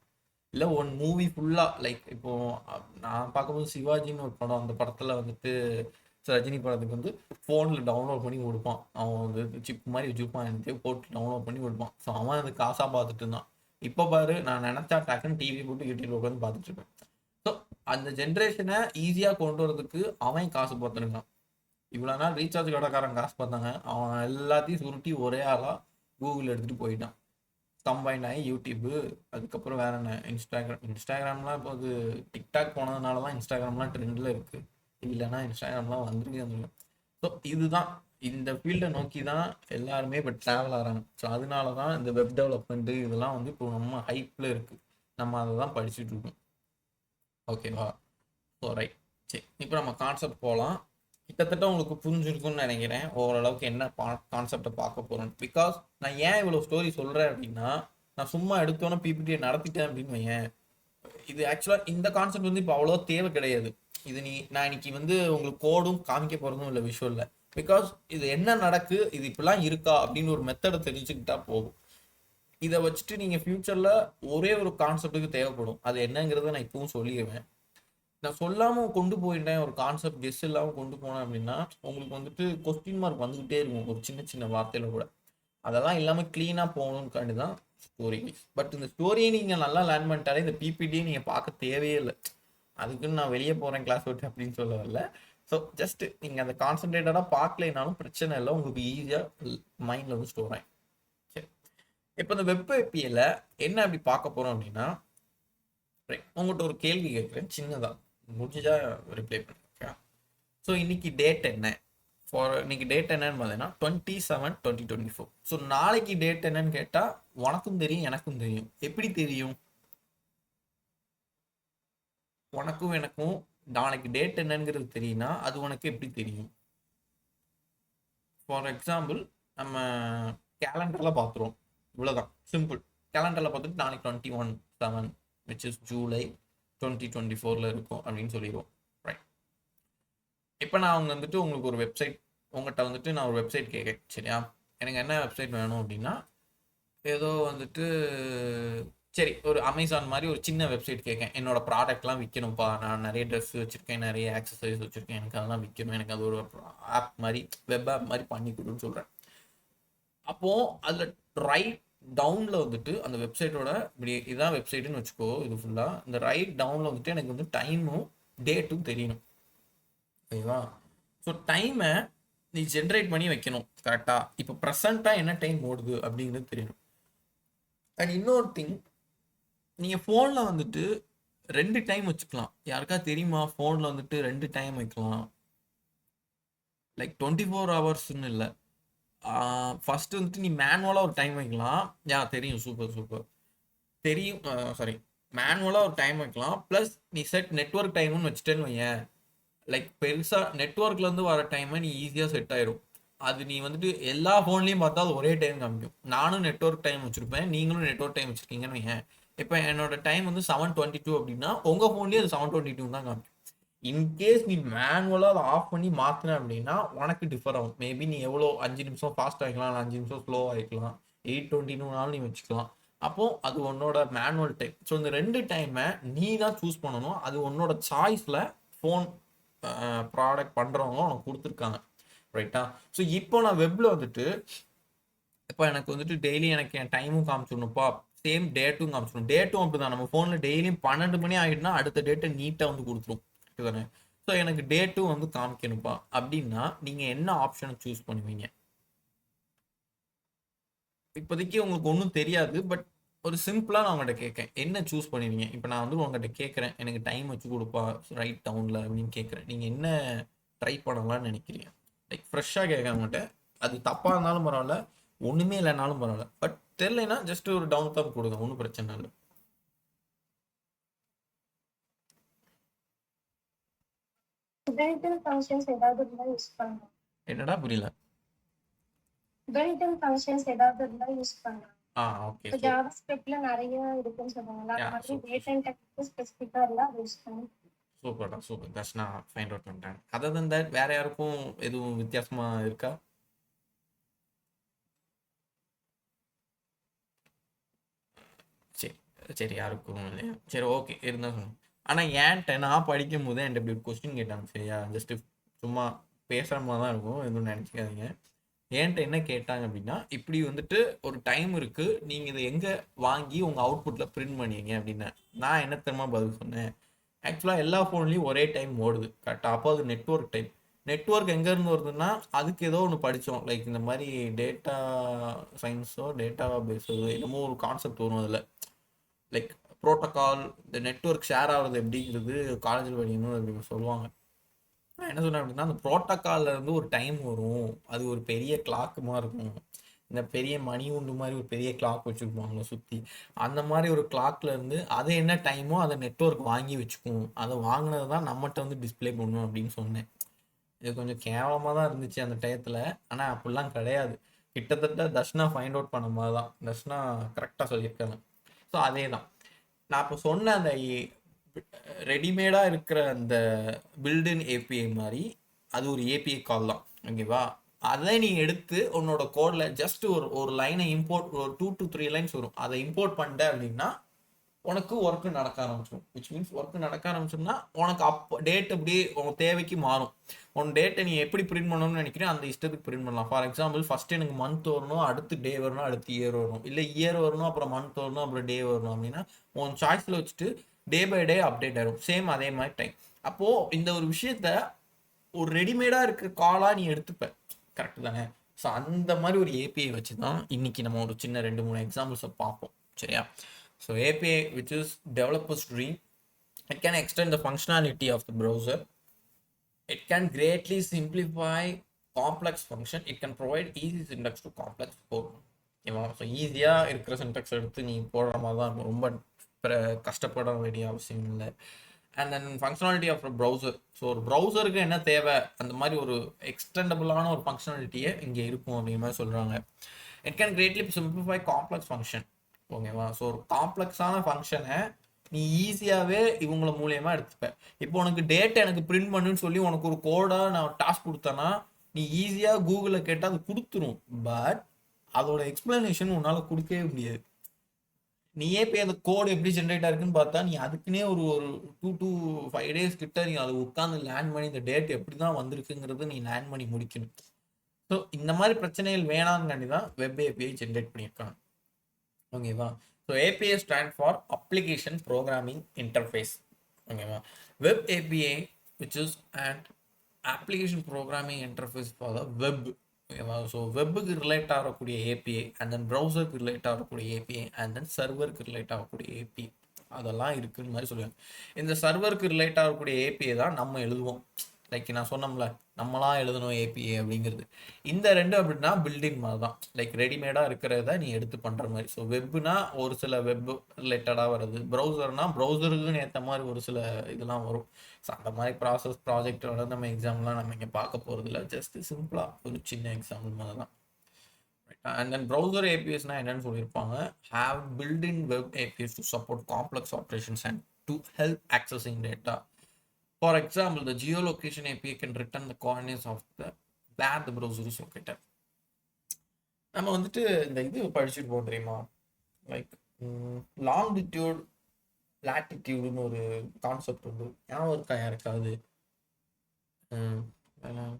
இல்லை ஒன் மூவி ஃபுல்லாக, லைக் இப்போது நான் பார்க்கும்போது சிவாஜின்னு ஒரு படம், அந்த படத்தில் வந்துட்டு ரஜினி படத்துக்கு வந்து ஃபோனில் டவுன்லோட் பண்ணி கொடுப்பான். அவன் வந்து சிப் மாதிரி வச்சுருப்பான், எனக்கு போட்டு டவுன்லோட் பண்ணி கொடுப்பான். ஸோ அவன் அது காசாக பார்த்துட்டு இருந்தான். இப்போ பாரு, நான் நினச்சா டக்குன்னு டிவி போட்டு யூடியூப்ல உட்காந்து பார்த்துட்டு இருப்பேன். ஸோ அந்த ஜென்ரேஷனை ஈஸியாக கொண்டு வரதுக்கு அவன் காசு பார்த்துருக்கான். இவ்வளோ நாள் ரீசார்ஜ் கடைக்காரன் காசு பார்த்தாங்க, அவன் எல்லாத்தையும் சுருட்டி ஒரே ஆளாக கூகுள் எடுத்துகிட்டு போயிட்டான். கம்பைன் ஆகி யூடியூப்பு, அதுக்கப்புறம் வேற என்ன, இன்ஸ்டாகிராம்லாம் இப்போ அது டிக்டாக் போனதுனால தான் இன்ஸ்டாகிராம்லாம் ட்ரெண்டில் இருக்குது, இல்லைன்னா இன்ஸ்டாகிராம்லாம் வந்துருக்கு. ஸோ இதுதான், இந்த ஃபீல்டை நோக்கி தான் எல்லாருமே இப்போ ட்ராவல் ஆகிறாங்க. ஸோ அதனால தான் இந்த வெப் டெவலப்மெண்ட்டு இதெல்லாம் வந்து இப்போ நம்ம ஹைப்பில் இருக்குது, நம்ம அதை தான் படிச்சுட்டு இருக்கோம். ஓகேவா? ஸோ ரைட், சரி, இப்போ நம்ம கான்செப்ட் போகலாம். கிட்டத்தட்ட உங்களுக்கு புரிஞ்சிருக்குன்னு நினைக்கிறேன் ஓரளவுக்கு என்ன கான்செப்டை பார்க்க போகிறோம். பிகாஸ் நான் ஏன் இவ்வளோ ஸ்டோரி சொல்கிறேன் அப்படின்னா, நான் சும்மா எடுத்தோன்னே பிபிடியை நடத்திட்டேன் அப்படின்னு வையேன், இது ஆக்சுவலாக இந்த கான்செப்ட் வந்து இப்போ அவ்வளோ தேவை கிடையாது. இது நான் இன்னைக்கு வந்து உங்களுக்கு கோடும் காமிக்க போகிறதும் இல்லை விஷுவலில். பிகாஸ் இது என்ன நடக்கு, இது இப்படிலாம் இருக்கா அப்படின்னு ஒரு மெத்தடை தெரிஞ்சுக்கிட்டா போகும். இதை வச்சுட்டு நீங்கள் ஃப்யூச்சரில் ஒரே ஒரு கான்செப்டுக்கு தேவைப்படும், அது என்னங்கிறத நான் இப்பவும் சொல்லிடுவேன். நான் சொல்லாமல் கொண்டு போயிட்டேன், ஒரு கான்செப்ட் கெஸ் இல்லாமல் கொண்டு போனேன் அப்படின்னா உங்களுக்கு வந்துட்டு கொஸ்டின் மார்க் வந்துக்கிட்டே இருக்கும் ஒரு சின்ன சின்ன வார்த்தையில் கூட. அதெல்லாம் இல்லாமல் க்ளீனாக போகணும்னுக்காண்டி தான் ஸ்டோரி. பட் இந்த ஸ்டோரியை நீங்கள் நல்லா லேர்ன் பண்ணிட்டாலே இந்த பிபிடியை நீங்கள் பார்க்க தேவையே இல்லை. அதுக்குன்னு நான் வெளியே போகிறேன் கிளாஸ் விட்டு அப்படின்னு சொல்ல வரல. ஸோ ஜஸ்ட் நீங்கள் அந்த கான்சன்ட்ரேட்டடாக பார்க்கலைனாலும் பிரச்சனை இல்லை, உங்களுக்கு ஈஸியாக மைண்டில் வந்து ஸ்டோர் ஆகும். சரி, இப்போ இந்த வெப் ஏபிஐல என்ன அப்படி பார்க்க போகிறோம் அப்படின்னா, உங்கள்கிட்ட ஒரு கேள்வி கேட்குறேன் சின்னதாக, முடிஞ்சா ரிப்ளை பண்ணுங்க. ஸோ இன்னைக்கு டேட் என்ன, இன்னைக்கு டேட் என்னன்னு பார்த்தீங்கன்னா 27/2024. ஸோ நாளைக்கு டேட் என்னன்னு கேட்டால் உனக்கும் தெரியும் எனக்கும் தெரியும். எப்படி தெரியும்? உனக்கும் எனக்கும் நாளைக்கு டேட் என்னங்கிறது தெரியும்னா அது உனக்கு எப்படி தெரியும்? ஃபார் எக்ஸாம்பிள் நம்ம கேலண்டரில் பார்த்துருவோம், இவ்வளோதான் சிம்பிள். கேலண்டரில் பார்த்துட்டு நாளைக்கு 21/7 which is ஜூலை 2024 இருக்கும் அப்படின்னு சொல்லிடுவோம். ரைட், இப்போ நான் வந்துட்டு உங்களுக்கு ஒரு வெப்சைட், உங்கள்கிட்ட வந்துட்டு நான் ஒரு வெப்சைட் கேட்கேன், சரியா? எனக்கு என்ன வெப்சைட் வேணும் அப்படின்னா, ஏதோ வந்துட்டு சரி ஒரு அமேசான் மாதிரி ஒரு சின்ன வெப்சைட் கேட்கேன், என்னோட ப்ராடக்ட்லாம் விற்கணும்ப்பா, நான் நிறைய ட்ரெஸ் வச்சுருக்கேன், நிறைய ஆக்சசரிஸ் வச்சுருக்கேன், எனக்கு அதெல்லாம் விற்கணும், எனக்கு அது ஒரு ஆப் மாதிரி வெப் ஆப் மாதிரி பண்ணி கொடுன்னு சொல்கிறேன். அப்போது அதில் ரைட் டவுனில் வந்துட்டு அந்த வெப்சைட்டோட இப்படி இதான் வெப்சைட்டுன்னு வச்சுக்கோ, இது ஃபுல்லாக இந்த ரைட் டவுனில் வந்துட்டு எனக்கு வந்து டைமும் டேட்டும் தெரியணும், ஓகேவா? ஸோ டைமை நீ ஜென்ரேட் பண்ணி வைக்கணும் கரெக்டாக. இப்போ ப்ரெசண்ட்டாக என்ன டைம் ஓடுது அப்படிங்கிறது தெரியணும். அண்ட் இன்னொரு திங், நீங்கள் ஃபோனில் வந்துட்டு 2 டைம் வச்சுக்கலாம். யாருக்கா தெரியுமா ஃபோனில் வந்துட்டு 2 டைம் வைக்கலாம்? லைக் 24 ஹவர்ஸ்ன்னு இல்லை. ஃபர்ஸ்ட் வந்துட்டு நீ மேனுவலாக ஒரு டைம் வைக்கலாம். தெரியும், சூப்பர் சூப்பர் தெரியும். சாரி, மேனுவலாக ஒரு டைம் வைக்கலாம். ப்ளஸ் நீ செட் நெட்வொர்க் டைம்னு வச்சுட்டேன்னு வையேன், லைக் பெருசாக நெட்வொர்க்லேருந்து வர டைமை நீ ஈஸியாக செட் ஆயிரும். அது நீ வந்துட்டு எல்லா ஃபோன்லேயும் பார்த்தா அது ஒரே டைம் காமிக்கும். நானும் நெட்வொர்க் டைம் வச்சுருப்பேன், நீங்களும் நெட்வொர்க் டைம் வச்சுருக்கீங்கன்னு வையேன். இப்போ என்னோட டைம் வந்து 7:22 அப்படின்னா உங்கள் ஃபோன்லேயே அது 7:22 தான் காமிக்கும். இன்கேஸ் நீ மேனுவலாக அதை ஆஃப் பண்ணி மாற்றின அப்படின்னா உனக்கு டிஃபர் ஆகும். மேபி நீ எவ்வளோ 5 நிமிஷம் ஃபாஸ்ட் ஆகிக்கலாம், 5 நிமிஷம் ஸ்லோ ஆகிக்கலாம், 8:22 நீ வச்சுக்கலாம். அப்போது அது உன்னோட மேனுவல் டைம். ஸோ இந்த 2 டைமை நீ தான் சூஸ் பண்ணணும். அது உன்னோட சாய்ஸில் ஃபோன் ப்ராடக்ட் பண்ணுறவங்க உனக்கு கொடுத்துருக்காங்க, ரைட்டா? ஸோ இப்போ நான் வெப்பில் வந்துட்டு இப்போ எனக்கு வந்துட்டு டெய்லி எனக்கு என் டைமும் காமிச்சிடணும்ப்பா, சேம் டேட்டும் காமிச்சிடணும். டேட்டும் அப்படி தான், நம்ம ஃபோனில் டெய்லியும் 12 மணி ஆகிடுனா அடுத்த டேட்டை நீட்டாக வந்து கொடுத்துரும் தானே. ஸோ எனக்கு டேட்டும் வந்து காமிக்கணும்ப்பா அப்படின்னா நீங்கள் என்ன ஆப்ஷனை சூஸ் பண்ணுவீங்க? இப்போதைக்கு உங்களுக்கு ஒன்றும் தெரியாது, பட் ஒரு சிம்பிளாக நான் உங்கள்கிட்ட கேட்கேன், என்ன சூஸ் பண்ணுவீங்க? இப்போ நான் வந்து உங்கள்கிட்ட கேட்குறேன், எனக்கு டைம் வச்சு கொடுப்பா ரைட் டவுனில் அப்படின்னு கேட்குறேன். நீங்கள் என்ன ட்ரை பண்ணலாம்னு நினைக்கிறீங்க? லைக் ஃப்ரெஷ்ஷாக கேட்க மாட்டேன், அது தப்பாக இருந்தாலும் பரவாயில்ல, ஒன்றுமே இல்லைனாலும் பரவாயில்ல, பட் தெரிலனா ஜஸ்ட் ஒரு டவுன் தம் கொடுங்க, ஒன்றும் பிரச்சனை இல்லை. என்னடா புரியல? பில்ட்-இன் ஃபங்க்ஷன்ஸ் ஏதாவது இருந்தா யூஸ் பண்ணலாம். ஓகே. இப்போ ஜாவாஸ்கிரிப்ட்ல நிறைய இருக்குன்னு சொல்றாங்கல்ல, அந்த மாதிரி டேட்டா டைப் ஸ்பெசிஃபிக்கா இருந்தா அது யூஸ் பண்ணலாம். சூப்பர்டா, சூப்பர். தட்ஸ் நான் ஃபைண்ட் அவுட் பண்ணிட்டேன். அதர் தென் தட் வேற யாருக்கும் எதுவும் வித்தியாசமா இருக்கா? சரி சரி, யாருக்கும் இல்லையா? சரி, ஓகே, இருந்தா சொல்லுங்க. ஆனால் ஏன்ட்ட நான் படிக்கும் போது என்கிட்ட இப்படி ஒரு கொஸ்டின் கேட்டாங்க, சரியா? ஜஸ்ட் சும்மா பேசுகிற மாதிரி தான் இருக்கும், எதுவும் நினச்சிக்காதீங்க. என்கிட்ட என்ன கேட்டாங்க அப்படின்னா, இப்படி வந்துட்டு ஒரு டைம் இருக்குது, நீங்கள் இதை எங்கே வாங்கி உங்கள் அவுட்புட்டில் பிரிண்ட் பண்ணுவீங்க அப்படின்னு. நான் என்ன தெரியுமா பதில் சொன்னேன்? ஆக்சுவலாக எல்லா ஃபோன்லேயும் ஒரே டைம் ஓடுது கரெக்டாக. அப்போ அது நெட்வொர்க் டைம். நெட்வொர்க் எங்கேருந்து வருதுன்னா அதுக்கு ஏதோ ஒன்று படித்தோம், லைக் இந்த மாதிரி டேட்டா சயின்ஸோ டேட்டா பேஸோ என்னமோ ஒரு கான்செப்ட் வரும் அதில், லைக் ப்ரோட்டோகால், இந்த நெட்வொர்க் ஷேர் ஆகுறது எப்படிங்கிறது காலேஜில் படிக்கணும் அப்படின்னு சொல்லுவாங்க. நான் என்ன சொன்னேன் அப்படின்னா, அந்த ப்ரோட்டோகாலில் இருந்து ஒரு டைம் வரும், அது ஒரு பெரிய கிளாக்கு மாதிரி இருக்கும், இந்த பெரிய மணி உண்டு மாதிரி ஒரு பெரிய கிளாக் வச்சுருப்பாங்களோ சுற்றி, அந்த மாதிரி ஒரு கிளாக்ல இருந்து அது என்ன டைமோ அதை நெட்வொர்க் வாங்கி வச்சுக்கும், அதை வாங்கினது தான் நம்மகிட்ட வந்து டிஸ்பிளே பண்ணும் அப்படின்னு சொன்னேன். இது கொஞ்சம் கேவலமாக தான் இருந்துச்சு அந்த டயத்தில், ஆனால் அப்படிலாம் கிடையாது. கிட்டத்தட்ட தர்ஷனா ஃபைண்ட் அவுட் பண்ண மாதிரி தான். தர்ஷனா கரெக்டாக சொல்லியிருக்காங்க. ஸோ அதே தான் நான் இப்போ சொன்ன அந்த ரெடிமேடாக இருக்கிற அந்த பில்டின் ஏபிஐ மாதிரி, அது ஒரு ஏபிஐ கால் தான், ஓகேவா? அதை நீ எடுத்து உன்னோட கோடில் ஜஸ்ட் ஒரு லைனை இம்போர்ட், ஒரு 2 to 3 லைன்ஸ் வரும், அதை இம்போர்ட் பண்ணிட்ட அப்படின்னா உனக்கு ஒர்க்கு நடக்க ஆரம்பிச்சிடும். விச் மீன்ஸ் ஒர்க்கு நடக்க ஆரம்பிச்சோம்னா உனக்கு அப்போ டேட் அப்படியே உன் தேவைக்கு மாறும். உன் டேட்டை நீ எப்படி பிரிண்ட் பண்ணணும்னு நினைக்கிறேன் அந்த இஷ்டத்துக்கு பிரிண்ட் பண்ணலாம். ஃபார் எக்ஸாம்பிள் ஃபர்ஸ்ட் எனக்கு மந்த் வரணும், அடுத்து டே வரணும், அடுத்து இயர் வரணும், இல்லை இயர் வரணும் அப்புறம் மந்த் வரணும் அப்புறம் டே வரணும் அப்படின்னா உன் சாய்ஸில் வச்சுட்டு டே பை டே அப்டேட் ஆகிடும். சேம் அதே மாதிரி டைம். அப்போது இந்த ஒரு விஷயத்த ஒரு ரெடிமேடாக இருக்கிற காலாக நீ எடுத்துப்ப, கரெக்டு தானே? ஸோ அந்த மாதிரி ஒரு ஏபிஐ வச்சு தான் இன்னைக்கு நம்ம ஒரு சின்ன 2-3 எக்ஸாம்பிள்ஸை பார்ப்போம், சரியா? So API, which is developer's dream, it can extend the functionality of the browser. It can greatly simplify complex function. It can provide easy syntax to complex code. So ஈஸியாக இருக்கிற சின்டெக்ஸ் எடுத்து நீ போடுற மாதிரி தான் இருக்கும், ரொம்ப கஷ்டப்பட வேண்டிய அவசியம் இல்லை. And then functionality of browser. So ஒரு ப்ரௌசருக்கு என்ன தேவை அந்த மாதிரி ஒரு எக்ஸ்டெண்டபிளான ஒரு ஃபங்க்ஷனாலிட்டியே இங்கே இருக்கும் அப்படிங்கிற மாதிரி சொல்கிறாங்க. It can greatly simplify complex function, ஓகேவா? ஸோ ஒரு காம்ப்ளெக்ஸான ஃபங்க்ஷனை நீ ஈஸியாகவே இவங்கள மூலியமாக எடுத்துப்ப. இப்போ உனக்கு டேட்டா எனக்கு பிரிண்ட் பண்ணுன்னு சொல்லி உனக்கு ஒரு கோடாக நான் டாஸ்க் கொடுத்தேன்னா நீ ஈஸியாக கூகுளில் கேட்டால் அது கொடுத்துரும், பட் அதோட எக்ஸ்பிளனேஷன் உன்னால் கொடுக்கவே முடியாது. நீயே போய் அந்த கோடு எப்படி ஜென்ரேட் ஆயிருக்குன்னு பார்த்தா நீ அதுக்குன்னே ஒரு 2 to 5 days கிட்ட நீ அதை உட்காந்து லேண்ட் பண்ணி இந்த டேட் எப்படி தான் வந்திருக்குங்கிறது நீ லேண்ட் பண்ணி முடிக்கணும். ஸோ இந்த மாதிரி பிரச்சனைகள் வேணாங்காண்டி தான் வெப் ஏபிஐ ஜென்ரேட் பண்ணியிருக்காங்க, ஓகேவா? So API stand for application programming interface, ஓகேவா? Web API which is and application programming interface for the web. ஓகேவா? ஸோ வெப்புக்கு ரிலேட் ஆகக்கூடிய ஏபிஐ அண்ட் தென் ப்ரௌசருக்கு ரிலேட் ஆகக்கூடிய ஏபிஐ அண்ட் தென் சர்வருக்கு ரிலேட் ஆகக்கூடிய ஏபிஐ அதெல்லாம் இருக்குன்னு மாதிரி சொல்லுவாங்க. இந்த சர்வருக்கு ரிலேட் ஆகக்கூடிய ஏபிஐ தான் நம்ம எழுதுவோம். லைக் நான் சொன்னோம்ல, நம்மளாம் எழுதணும் ஏபிஐ அப்படிங்கிறது. இந்த ரெண்டு அப்படின்னா பில்டிங் மாதிரி தான். லைக் ரெடிமேடாக இருக்கிறத நீ எடுத்து பண்ணுற மாதிரி. ஸோ வெப்னா ஒரு சில வெப் ரிலேட்டடாக வருது, ப்ரௌசர்னா ப்ரௌசருக்குன்னு ஏற்ற மாதிரி ஒரு சில இதெல்லாம் வரும். ஸோ அந்த மாதிரி ப்ராஜெக்டோட நம்ம எக்ஸாம்லாம் நம்ம இங்கே பார்க்க போகிறதில்ல. ஜஸ்ட் சிம்பிளாக ஒரு சின்ன எக்ஸாம்பிள் மாதிரி தான். அண்ட் தென் ப்ரௌசர் ஏபிஎஸ்னா என்னன்னு சொல்லியிருப்பாங்க, have built in web ABS to support complex operations and to help accessing data. For example, the geolocation API can return the coordinates of the where the browser is located. நம்ம வந்துட்டு இந்த இது படிச்சுட்டு போக தெரியுமா, like longitude லாட்டிடியூடுன்னு ஒரு concept உண்டு. ஞாபகம் இருக்கா யாருக்காவது?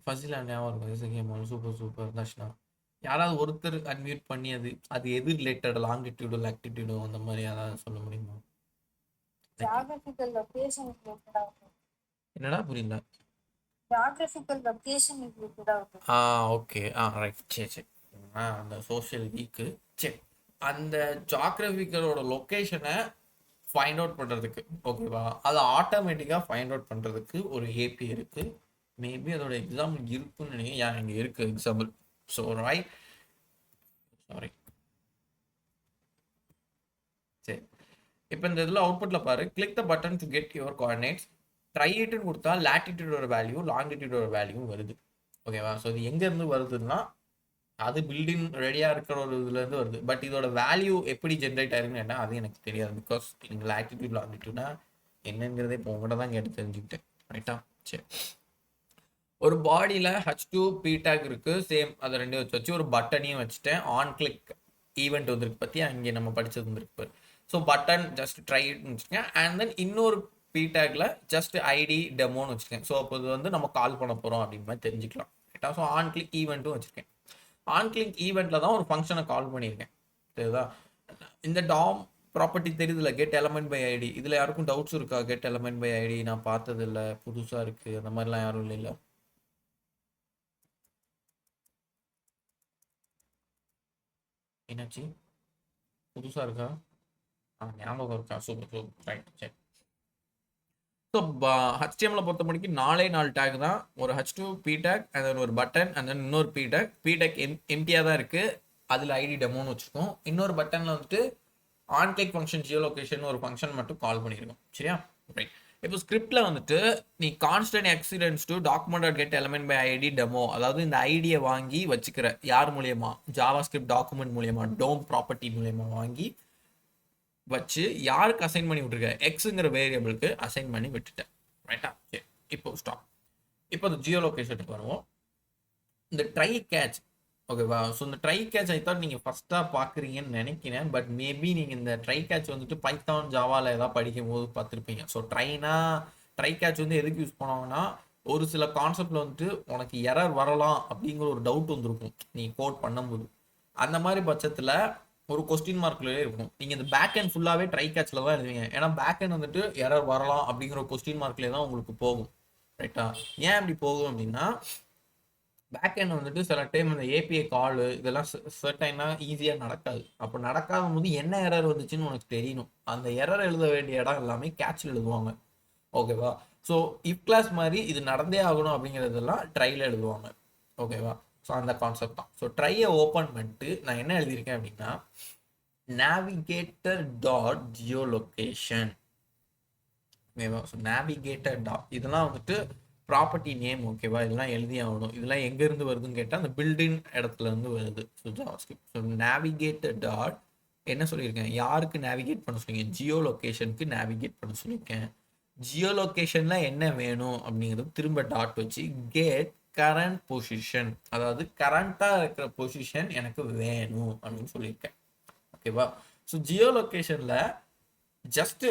ஃபசிலா ஞாபகம் இருக்கா? Super super Darshana. யாராவது ஒருத்தர் அன்மியூட் பண்ணி அது எது ரிலேட்டட், லாங்கிடியூடு லாட்டிடியூடு அந்த மாதிரி யாராவது சொல்ல முடியுமா? ஜியோகிராஃபிக்கல் லொகேஷன் ரிலேட்டடா இருக்கும். என்னடா புரியல? ஜியோகிராஃபிக்கல் லொகேஷன் ரிலேட்டடா இருக்கும். Okay right. சரி சரி. அந்த சோஷியல் வீக்கு சரி, அந்த ஜாகிரபிக்கலோட லொக்கேஷனை ஃபைண்ட் அவுட் பண்ணுறதுக்கு, ஓகேவா, அதை ஆட்டோமேட்டிக்காக ஃபைண்ட் அவுட் பண்ணுறதுக்கு ஒரு ஏபி இருக்குது. மேபி அதோட எக்ஸாம்பிள் இருக்குன்னு நினைக்கிறேன். இங்கே இருக்குது எக்ஸாம்பிள். So right, sorry. சரி, இப்போ இந்த இதில் அவுட்புட்டில் பாரு, click the button to get your coordinates. Try இட்டுன்னு கொடுத்தா லாட்டிடியூடோட வேல்யூ லாங்கிடியூடோட வேல்யூ வருது. ஓகேவா? ஸோ இது எங்கேருந்து வருதுன்னா, அது பில்டிங் ரெடியாக இருக்கிற ஒரு இதுலேருந்து வருது. பட் இதோட வேல்யூ எப்படி ஜென்ரேட் ஆயிருக்குன்னு என்ன அது எனக்கு தெரியாது. பிகாஸ் நீங்கள் லாட்டிடியூட் லாங்கிடியூட்னா என்னங்கிறதே இப்போ உங்கள்கிட்ட தான் கேட்டு தெரிஞ்சுக்கிட்டேன். ரைட்டா? சரி, ஒரு பாடியில் H2 P டேக் இருக்குது. சேம் அதை ரெண்டு வச்சு ஒரு பட்டனையும் வச்சுட்டேன். ஆன் கிளிக் ஈவெண்ட் வந்துருக்கு பற்றி அங்கே நம்ம படித்தது வந்துருக்கு. ஸோ பட்டன் ஜஸ்ட் ட்ரைன்னு வச்சுக்கேன். அண்ட் தென் இன்னொரு P டேக்கில் ஜஸ்ட் ஐடி டெமோன்னு வச்சுக்கேன். ஸோ அப்போ இது வந்து நம்ம கால் பண்ண போகிறோம் அப்படின்னு மாதிரி தெரிஞ்சுக்கலாம். ரைட்டா? ஸோ ஆன் கிளிக் ஈவெண்ட்டும் வச்சுருக்கேன். ஆன் கிளிக் ஈவெண்ட்டில் தான் ஒரு ஃபங்க்ஷனை கால் பண்ணியிருக்கேன். சரிதா? இந்த டாம் ப்ராப்பர்ட்டி தெரியுதுல, கெட் எலமெண்ட் பை ஐடி. இதில் யாருக்கும் டவுட்ஸ் இருக்கா? கெட் எலமெண்ட் பை ஐடி நான் பார்த்தது இல்லை, புதுசாக இருக்குது, அந்த மாதிரிலாம் யாரும் இல்லை. என்னாச்சு? புதுசாக இருக்கா? ஞாபகம் இருக்கா? Super super. ரைட். சரி, ஸோ HTML பொறுத்த முடிக்கும் 4 டேக் தான். ஒரு H2 P take and then ஒரு பட்டன் அண்ட் தென் இன்னொரு P டேக் எம்டியாக தான் இருக்குது. அதில் ஐடி டெமோன்னு வச்சுருக்கோம். இன்னொரு பட்டனில் வந்துட்டு ஆன் கிளிக் ஃபங்க்ஷன் ஜியோலொகேஷன் ஒரு ஃபங்க்ஷன் மட்டும் கால் பண்ணியிருக்கோம். சரியா? ரைட். இப்போ ஸ்கிரிப்டில் வந்துட்டு நீ constant existence to document get element by ID demo, அதாவது இந்த ஐடியை வாங்கி வச்சுக்கிற யார் மூலியமா? ஜாவா ஸ்கிரிப்ட் டாக்குமெண்ட் மூலியமா, டோம் ப்ராப்பர்ட்டி மூலியமா வாங்கி வச்சு யாருக்கு அசைன் பண்ணி விட்டுருக்க? எக்ஸுங்கிற வேரியபிளுக்கு அசைன் பண்ணி விட்டுட்டேன். ரைட்டா? சரி, இப்போ ஸ்டாப். இப்போ இந்த ஜியோலொகேஷனுக்கு வருவோம். இந்த ட்ரை கேட்ச், ஓகேவா? ஸோ இந்த ட்ரை கேட்ச் ஐத்தான் நீங்கள் ஃபஸ்ட்டாக பார்க்குறீங்கன்னு நினைக்கிறேன். பட் மேபி நீங்கள் இந்த ட்ரை கேட்ச் வந்துட்டு பைத்தான் ஜாவாவில் ஏதாவது படிக்கும் போது பார்த்துருப்பீங்க. ஸோ ட்ரை கேட்ச் வந்து எதுக்கு யூஸ் பண்ணுவாங்கன்னா, ஒரு சில கான்செப்டில் வந்துட்டு உனக்கு எரர் வரலாம் அப்படிங்கிற ஒரு டவுட் வந்துருக்கும் நீ கோட் பண்ணும்போது. அந்த மாதிரி பட்சத்தில் ஒரு கொஸ்டின் மார்க்லேயே இருக்கும். நீங்கள் இந்த பேக் அண்ட் ஃபுல்லாகவே ட்ரை கேட்சில் தான் எழுதுவீங்க. ஏன்னா பேக் அண்ட் வந்துட்டு எரர் வரலாம் அப்படிங்கிற ஒரு கொஸ்டின் மார்க்லேயே தான் உங்களுக்கு போகும். ரைட்டா? ஏன் அப்படி போகும் அப்படின்னா, பேக் அண்ட் வந்துட்டு சில டைம் இந்த ஏபிஐ கால் இதெல்லாம் சர்டைனாக ஈஸியாக நடக்காது. அப்போ நடக்காத போது என்ன எரர் வந்துச்சுன்னு உனக்கு தெரியணும். அந்த எரர் எழுத வேண்டிய இடம் எல்லாமே கேட்சில் எழுதுவாங்க. ஓகேவா? ஸோ இஃப் கிளாஸ் மாதிரி இது நடந்தே ஆகணும் அப்படிங்கிறதெல்லாம் ட்ரையில் எழுதுவாங்க. ஓகேவா? ஸோ அந்த கான்செப்ட் தான். ஸோ ட்ரையை ஓப்பன் பண்ணிட்டு நான் என்ன எழுதியிருக்கேன் அப்படின்னா, navigator டாட் ஜியோலொகேஷன். ஓகேவா? ஸோ navigator டாட் இதெல்லாம் வந்துட்டு ப்ராப்பர்ட்டி நேம். ஓகேவா? இதெல்லாம் எழுதி ஆகணும். இதெல்லாம் எங்கேருந்து வருதுன்னு கேட்டால் அந்த பில்டிங் இடத்துல இருந்து வருது. So JavaScript. So navigator dot என்ன சொல்லியிருக்கேன்? யாருக்கு நேவிகேட் பண்ண சொல்லியிருக்கேன்? ஜியோலொகேஷனுக்கு நேவிகேட் பண்ண சொல்லியிருக்கேன். ஜியோலொகேஷனில் என்ன வேணும் அப்படிங்கிறது திரும்ப டாட் வச்சு கெட் கரண்ட் பொசிஷன், அதாவது கரண்ட்டாக இருக்கிற பொசிஷன் எனக்கு வேணும் அப்படின்னு சொல்லியிருக்கேன். ஓகேவா? ஸோ ஜியோலொகேஷனில் ஜஸ்ட்டு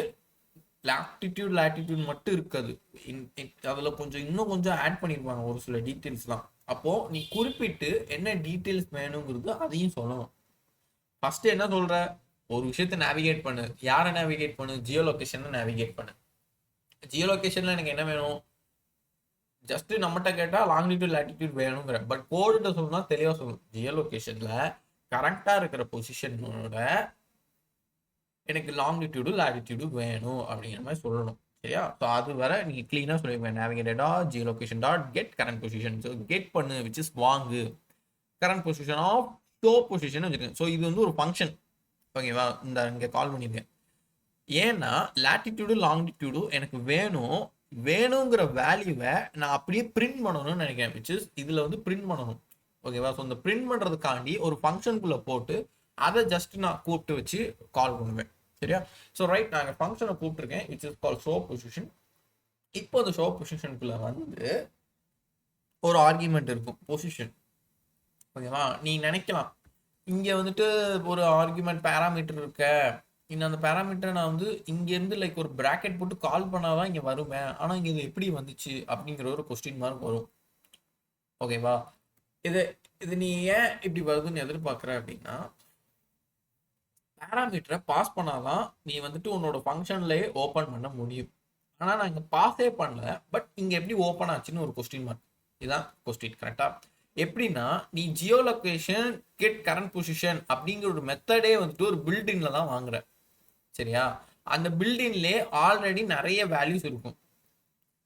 லாட்டிடியூட் மட்டும் இருக்காது. அதில் இன்னும் கொஞ்சம் ஆட் பண்ணியிருப்பாங்க ஒரு சில டீட்டெயில்ஸ்லாம். அப்போது நீ குறிப்பிட்டு என்ன டீட்டெயில்ஸ் வேணுங்கிறது அதையும் சொல்லணும். ஃபஸ்ட்டு என்ன சொல்கிற? ஒரு விஷயத்தை நேவிகேட் பண்ணு. யாரை நேவிகேட் பண்ணு? ஜியோலொகேஷனை நேவிகேட் பண்ணு. ஜியோலொகேஷனில் எனக்கு என்ன வேணும்? ஜஸ்ட் நம்மகிட்ட கேட்டா லாங்கிடியூட் லாட்டிடியூட் வேணுங்கிற, பட் கோடுகிட்ட சொன்னா தெளிவா சொல்லணும். ஜியோ லொகேஷன்ல கரெக்டா இருக்கிற பொசிஷனோட எனக்கு லாங்கிடியூடு லாட்டிடியூடு வேணும் அப்படிங்கிற மாதிரி சொல்லணும். சரியா? ஸோ அது வர நீங்க கிளீனா சொல்லிருக்கேன். Navigator dot geolocation dot get current position. So get பண்ணு விச் இஸ் வாங்கு current position of show position வச்சிருக்கேன். ஸோ இது வந்து ஒரு ஃபங்க்ஷன். ஓகேவா? இந்த இங்கே கால் பண்ணியிருக்கேன். ஏன்னா லாட்டிடியூடு லாங்கிடியூடு எனக்கு வேணுங்கிற வேல்யூவை நான் அப்படியே பிரிண்ட் பண்ணணும்னு நினைக்கிறேன். விச் இஸ் இதில் வந்து பிரிண்ட் பண்ணணும். ஓகேவா? ஸோ இந்த பிரிண்ட் பண்ணுறதுக்காண்டி ஒரு ஃபங்க்ஷனுக்குள்ளே போட்டு அதை ஜஸ்ட் நான் கூப்பிட்டு வச்சு கால் பண்ணுவேன். சரியா? ஸோ ரைட், நாங்கள் ஃபங்க்ஷனை கூப்பிட்டுருக்கேன் which is call show position. இப்போ அந்த ஷோ பொசிஷனுக்குள்ளே வந்து ஒரு ஆர்கியூமெண்ட் இருக்கும், பொசிஷன். ஓகேவா? நீ நினைக்கலாம் இங்கே வந்துட்டு ஒரு ஆர்கியூமெண்ட் பேராமீட்டர் இருக்க, இன்னும் அந்த பேராமீட்டரை நான் வந்து இங்கேருந்து லைக் ஒரு ப்ராக்கெட் போட்டு கால் பண்ணாதான் இங்கே வருவேன், ஆனால் இங்கே இது எப்படி வந்துச்சு அப்படிங்கிற ஒரு கொஸ்டின் மார்க் வரும். ஓகேவா? இது நீ ஏன் இப்படி வருதுன்னு எதிர்பார்க்குற அப்படின்னா, பேராமீட்டரை பாஸ் பண்ணாதான் நீ வந்துட்டு உன்னோட ஃபங்க்ஷன்லேயே ஓப்பன் பண்ண முடியும். ஆனால் நான் இங்கே பாஸே பண்ணல, பட் இங்கே எப்படி ஓப்பன் ஆச்சுன்னு ஒரு கொஸ்டின் மார்க். இதுதான் கொஸ்டின். கரெக்டாக? எப்படின்னா, நீ Jio location get current position அப்படிங்கிற ஒரு மெத்தடே வந்துட்டு ஒரு பில்டின்ல தான் வாங்குற. சரியா? அந்த பில்டின்லே ஆல்ரெடி நிறைய வேல்யூஸ் இருக்கும்.